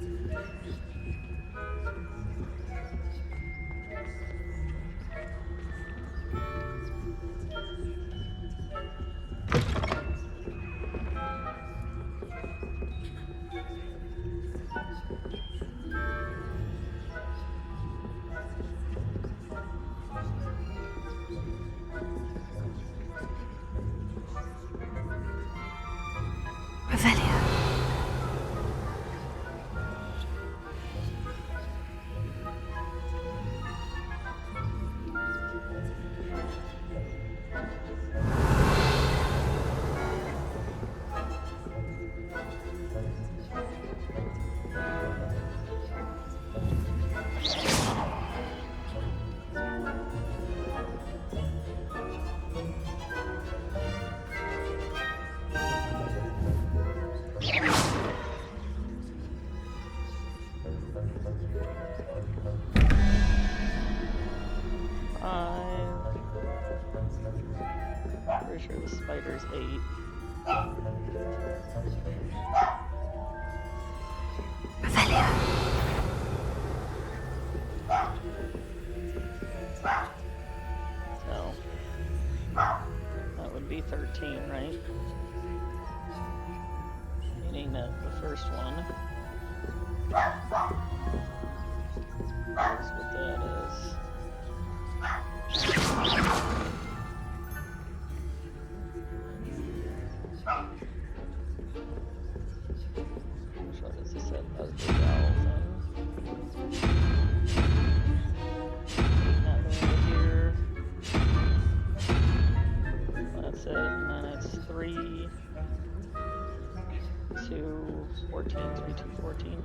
5. Pretty sure the spider's 8. So that would be 13, right? Meaning that the first one is what that is. What does this set ugly owls in? Not going to here. That's it, and then it's 3, 2, 14, 3, 2, 14.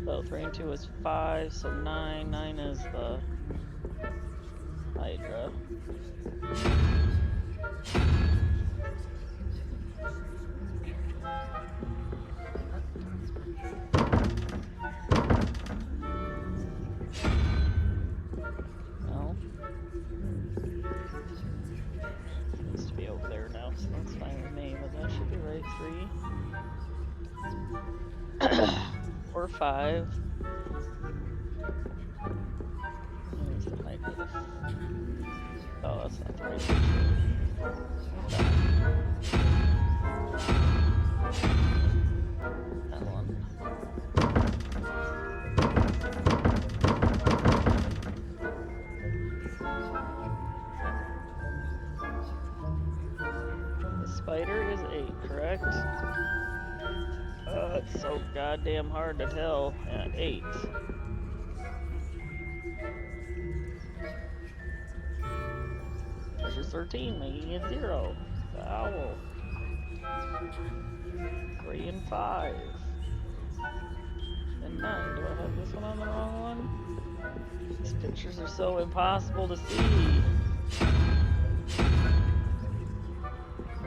So 3 and 2 is 5, so 9. 9 is the Hydra. No. Needs to be over there now, so that's fine with me, but that should be right. 3. 4, 5. There's the Hydra. Oh, that's not the right picture. That one. The spider is 8, correct? It's so goddamn hard to tell. Yeah, 8. Treasure's 13, making it 0. The owl. 3 and 5. And 9. Do I have this one on the wrong one? These pictures are so impossible to see.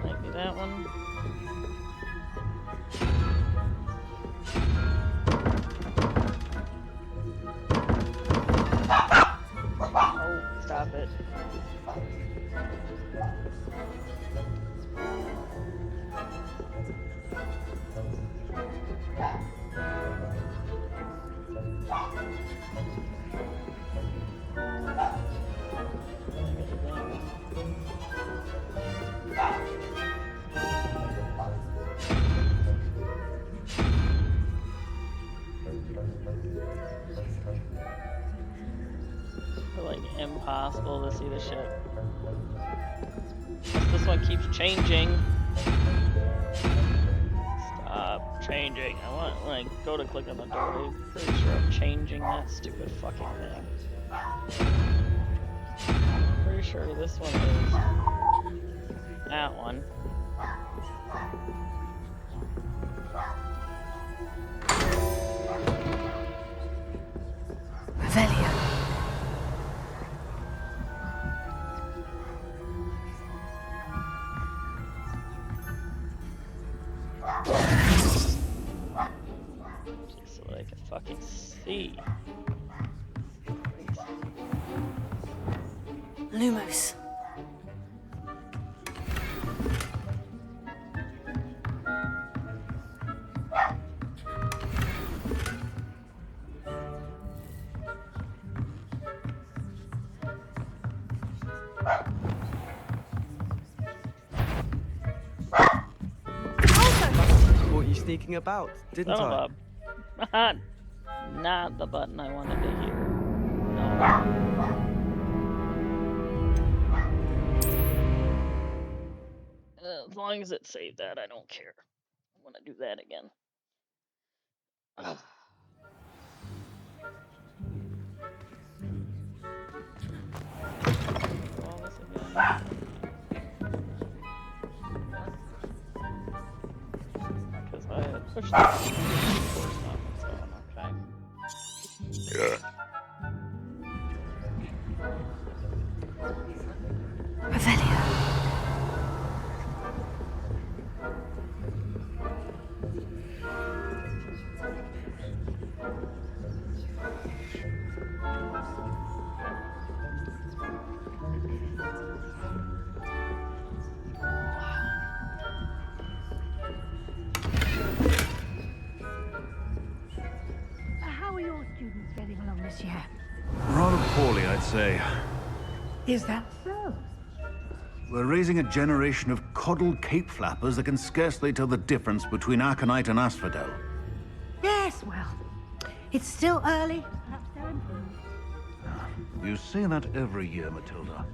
Might be that one. Oh, stop it. Like impossible to see the ship. This one keeps changing. Stop changing. I want when I go to click on the door, I'm pretty sure I'm changing that stupid fucking thing. Pretty sure this one is that one. Revelio. So that I can fucking see. Lumos. Caught you sneaking about, didn't I? Not the button I wanted to hear. No. As long as it saved that, I don't care. I want to do that again. Ugh. Do all this again. Because I had pushed that. Okay. Yeah. Revelio. How are your students getting along this year? Rather poorly, I'd say. Is that so? We're raising a generation of coddled cape flappers that can scarcely tell the difference between aconite and asphodel. Yes, well, it's still early. Perhaps they'll improve. You say that every year, Matilda.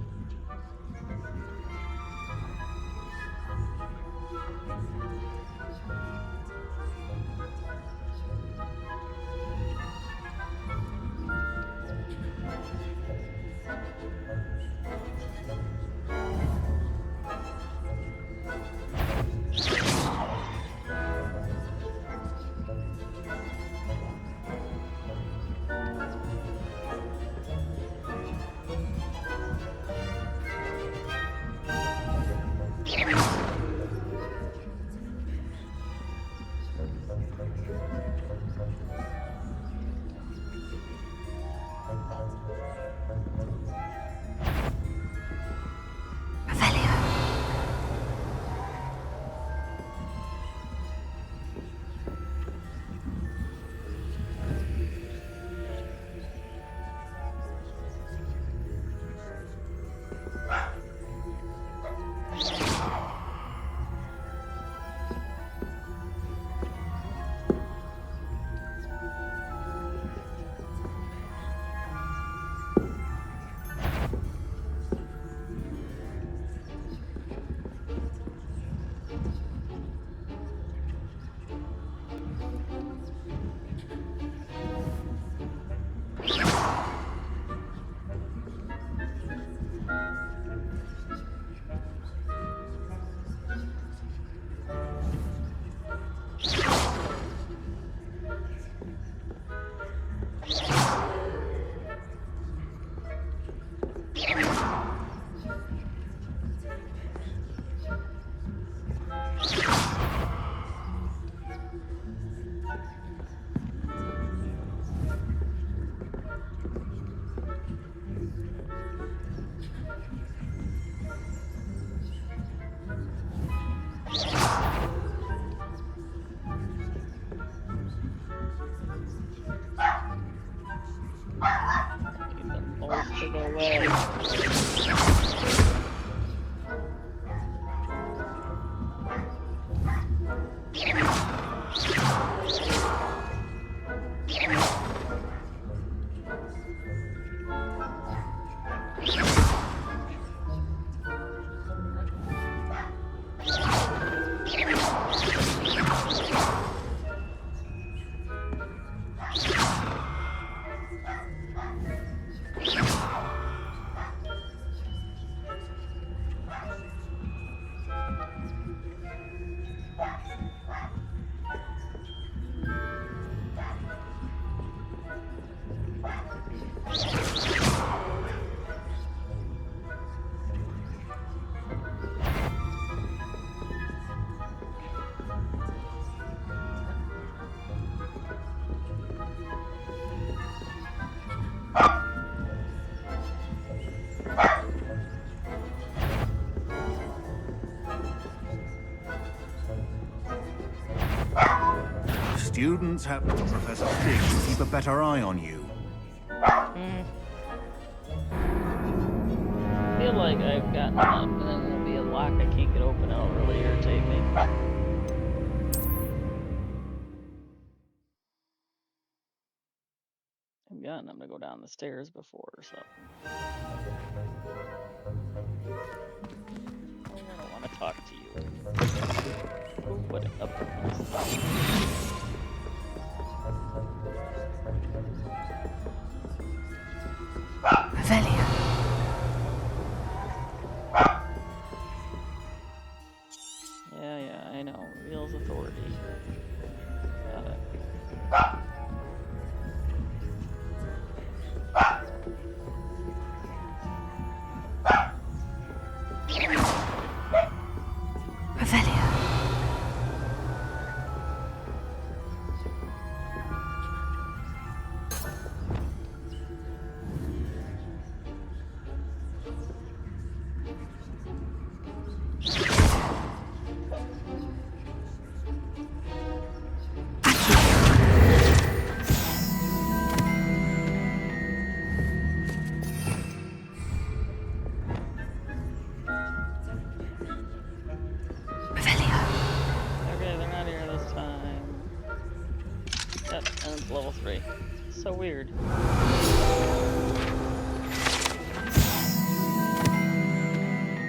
To go away. Students have Professor Fig to keep a better eye on you. I feel like I've gotten up and then there'll be a lock I can't get open. It'll really irritate me. I've gotten them to go down the stairs before or something. I don't want to talk to you. Who would have done this? Revelio. Yeah, I know. Reveals authority. Got it. Revelio. compulsory. So weird.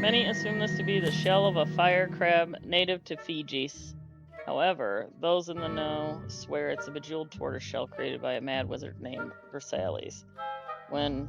Many assume this to be the shell of a fire crab native to Fiji. However, those in the know swear it's a bejeweled tortoise shell created by a mad wizard named Versailles. When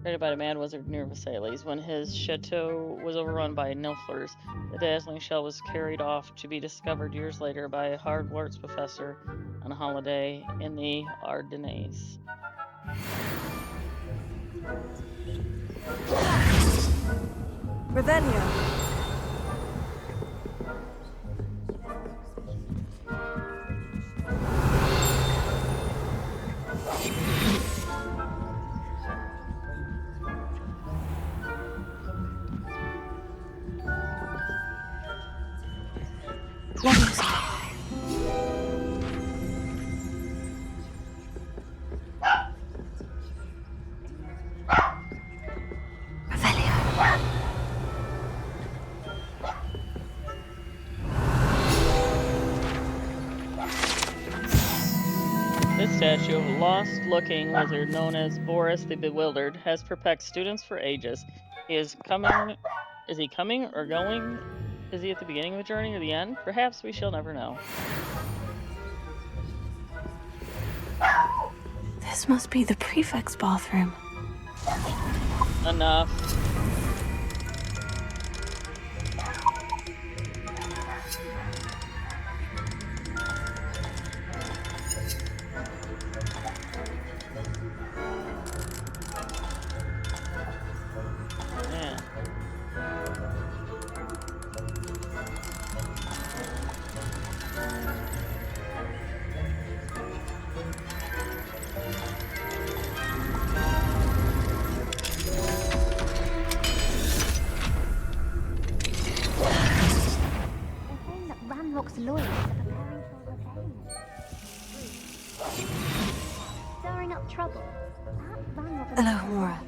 created by a mad wizard near Versailles. When his chateau was overrun by nilfers, the dazzling shell was carried off to be discovered years later by a hogwarts professor on a holiday in the Ardennes. Revelio. This statue of a lost-looking wizard known as Boris the Bewildered has perplexed students for ages. Is he coming or going? Is he at the beginning of the journey or the end? Perhaps we shall never know. This must be the prefect's bathroom. Enough. Ramlock's lawyers are preparing for a rebellion. Stirring up trouble. Perhaps Ramlock... Hello, Mora.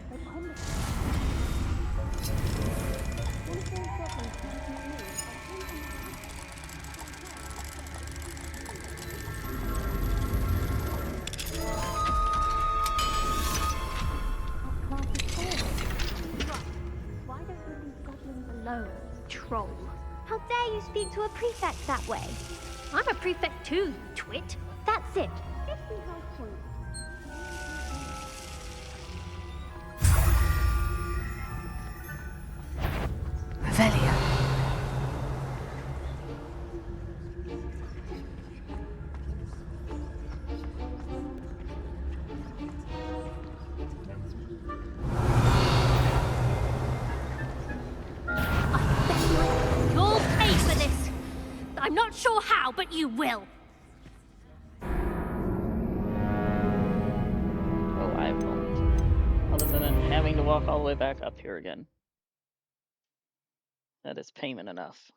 Why don't you leave goblins alone, troll? How dare you speak to a prefect that way? I'm a prefect too, you twit. That's it. Revelio. You'll pay for this. I'm not sure how, but you will. Oh, I won't. Other than having to walk all the way back up here again. That is payment enough.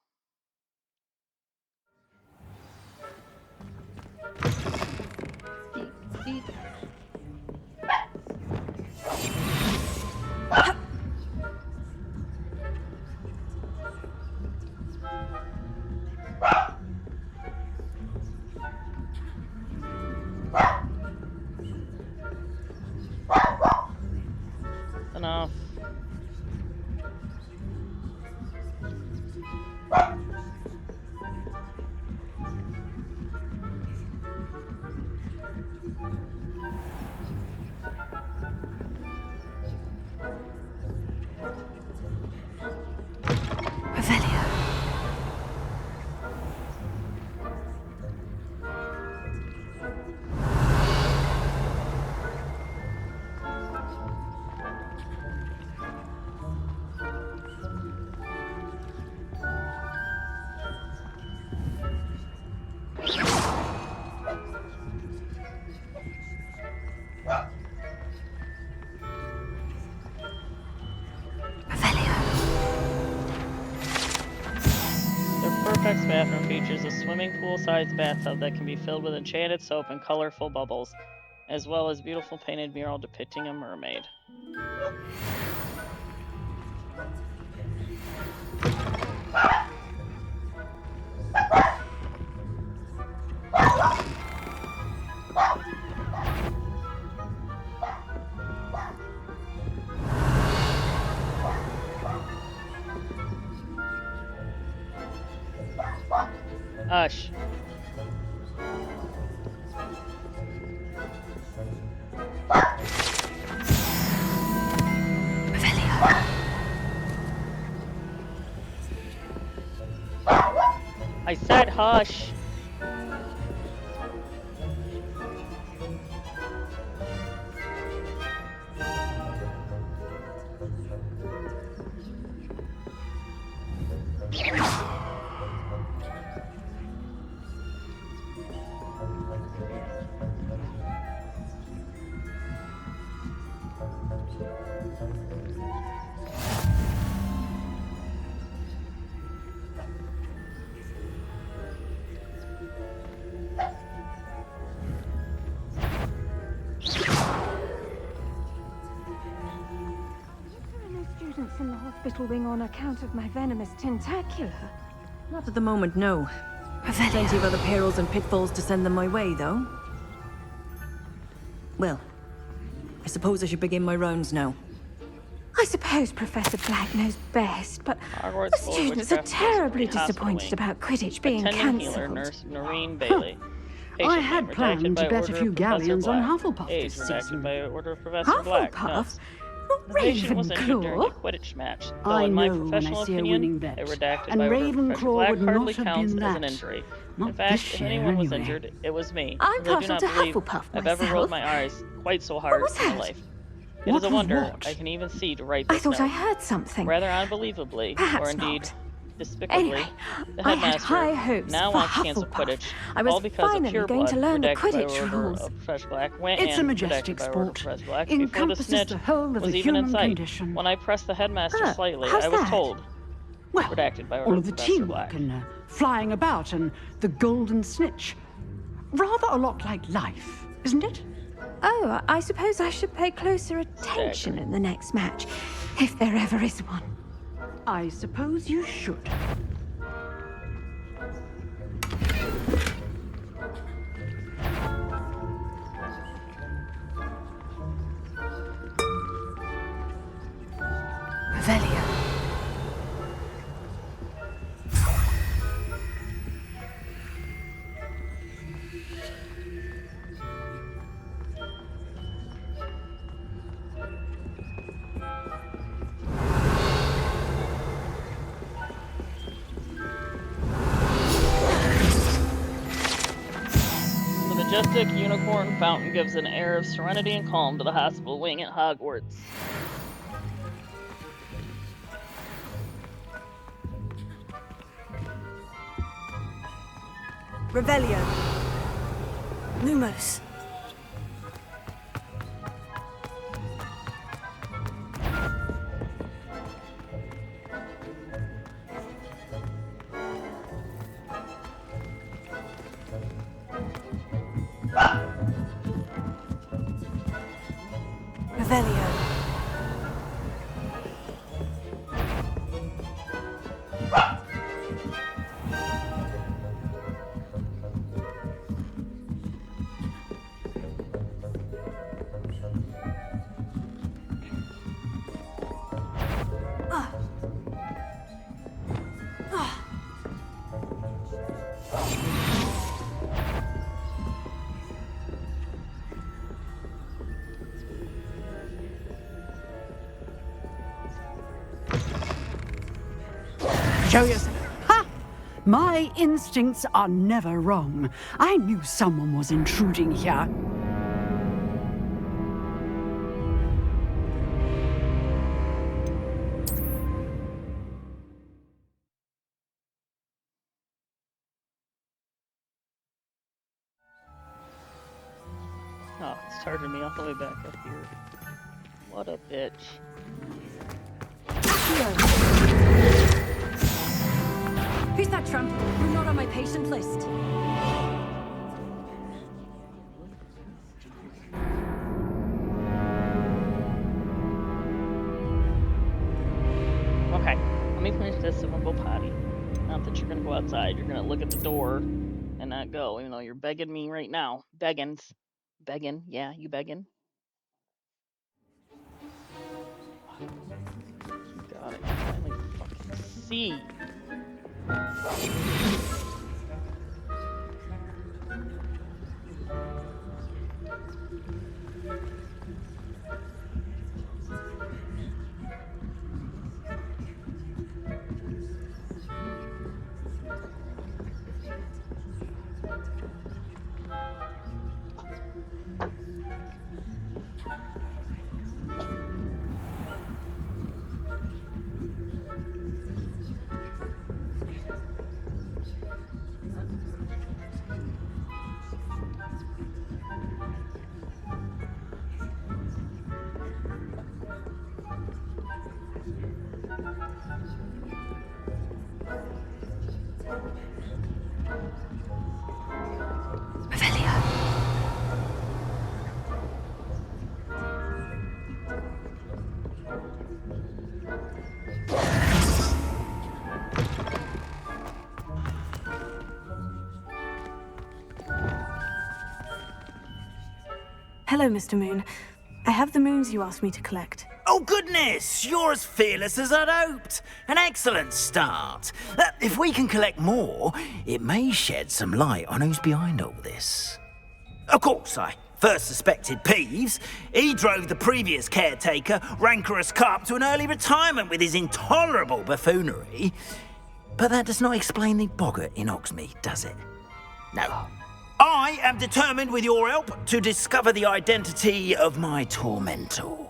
Enough. Revelio. Perfect's bathroom features a swimming pool-sized bathtub that can be filled with enchanted soap and colorful bubbles, as well as beautiful painted mural depicting a mermaid. Hush. I said hush. Students in the hospital wing on account of my venomous tentacula. Not at the moment, no. Plenty of other perils and pitfalls to send them my way, though. Well, I suppose I should begin my rounds now. I suppose Professor Black knows best, but Hogwarts the students are terribly disappointed about Quidditch being Attending healer, cancelled. Nurse Noreen Bailey. I had planned to bet a few galleons on Hufflepuff Age this redacted season. by order of Professor Black. Hufflepuff? The patient was injured during a Quidditch match. Though I in my know when professional I see a opinion, winning bet. a redacted And by order of Professor Ravenclaw Black would hardly not have counts been as an that. injury. Not In fact, this if year, anyone was anyway. injured, it was me. I'm as I do partial not to believe Hufflepuff I've ever myself. rolled my eyes quite so hard was in my that? life. It What is a was wonder what? I can even see to write I this thought I note. heard something. Rather unbelievably, Perhaps or indeed not. despicably, Anyway, the I had headmaster high hopes now for wants to cancel Hufflepuff. Quidditch, I was all because of finally pure going blood, to learn the redacted by Quidditch order rules. of Professor Black, went It's a and majestic redacted by order of sport. Professor Black before the Encompasses snitch the whole of was the even in human sight. condition. When I pressed the headmaster slightly, how's I was that? told, Well, redacted by order all of of the Professor teamwork Black. and flying about and the golden snitch. Rather a lot like life, isn't it? Oh, I suppose I should pay closer attention in the next match, if there ever is one. I suppose you should. Revelio. The majestic unicorn fountain gives an air of serenity and calm to the hospital wing at Hogwarts. Revelio. Lumos. Revelio. Show yourself. Ha! My instincts are never wrong. I knew someone was intruding here. Oh, it's charging me all the way back up here. What a bitch. Who's that tramp? You're not on my patient list. Okay, let me finish this and we'll go potty. Not that you're gonna go outside, you're gonna look at the door and not go, even though you're begging me right now. Begging. Begging, yeah, you begging. God, I can finally fucking see. Hello, Mr. Moon. I have the moons you asked me to collect. Oh, goodness! You're as fearless as I'd hoped. An excellent start. If we can collect more, it may shed some light on who's behind all this. Of course, I first suspected Peeves. He drove the previous caretaker, Rancorous Carp, to an early retirement with his intolerable buffoonery. But that does not explain the boggart in Oxmead, does it? No. I am determined, with your help, to discover the identity of my tormentor.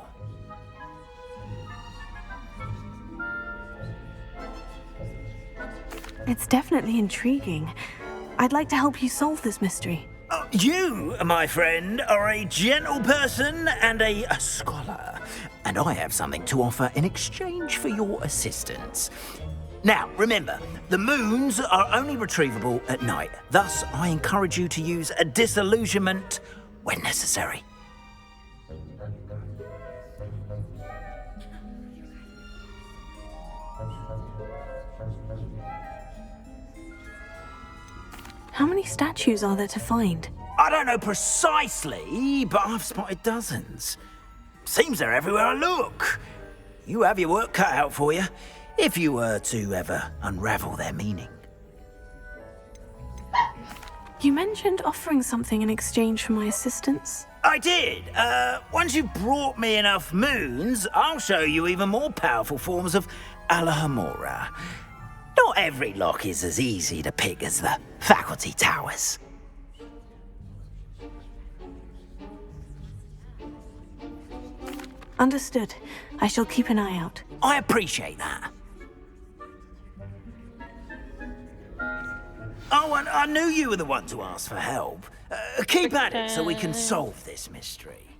It's definitely intriguing. I'd like to help you solve this mystery. You, my friend, are a gentle person and a scholar, and I have something to offer in exchange for your assistance. Now, remember, the moons are only retrievable at night. Thus, I encourage you to use a disillusionment when necessary. How many statues are there to find? I don't know precisely, but I've spotted dozens. Seems they're everywhere I look. You have your work cut out for you, if you were to ever unravel their meaning. You mentioned offering something in exchange for my assistance. I did. Once you've brought me enough moons, I'll show you even more powerful forms of Alahamora. Not every lock is as easy to pick as the faculty towers. Understood. I shall keep an eye out. I appreciate that. Oh, and I knew you were the one to ask for help. Keep at it so we can solve this mystery.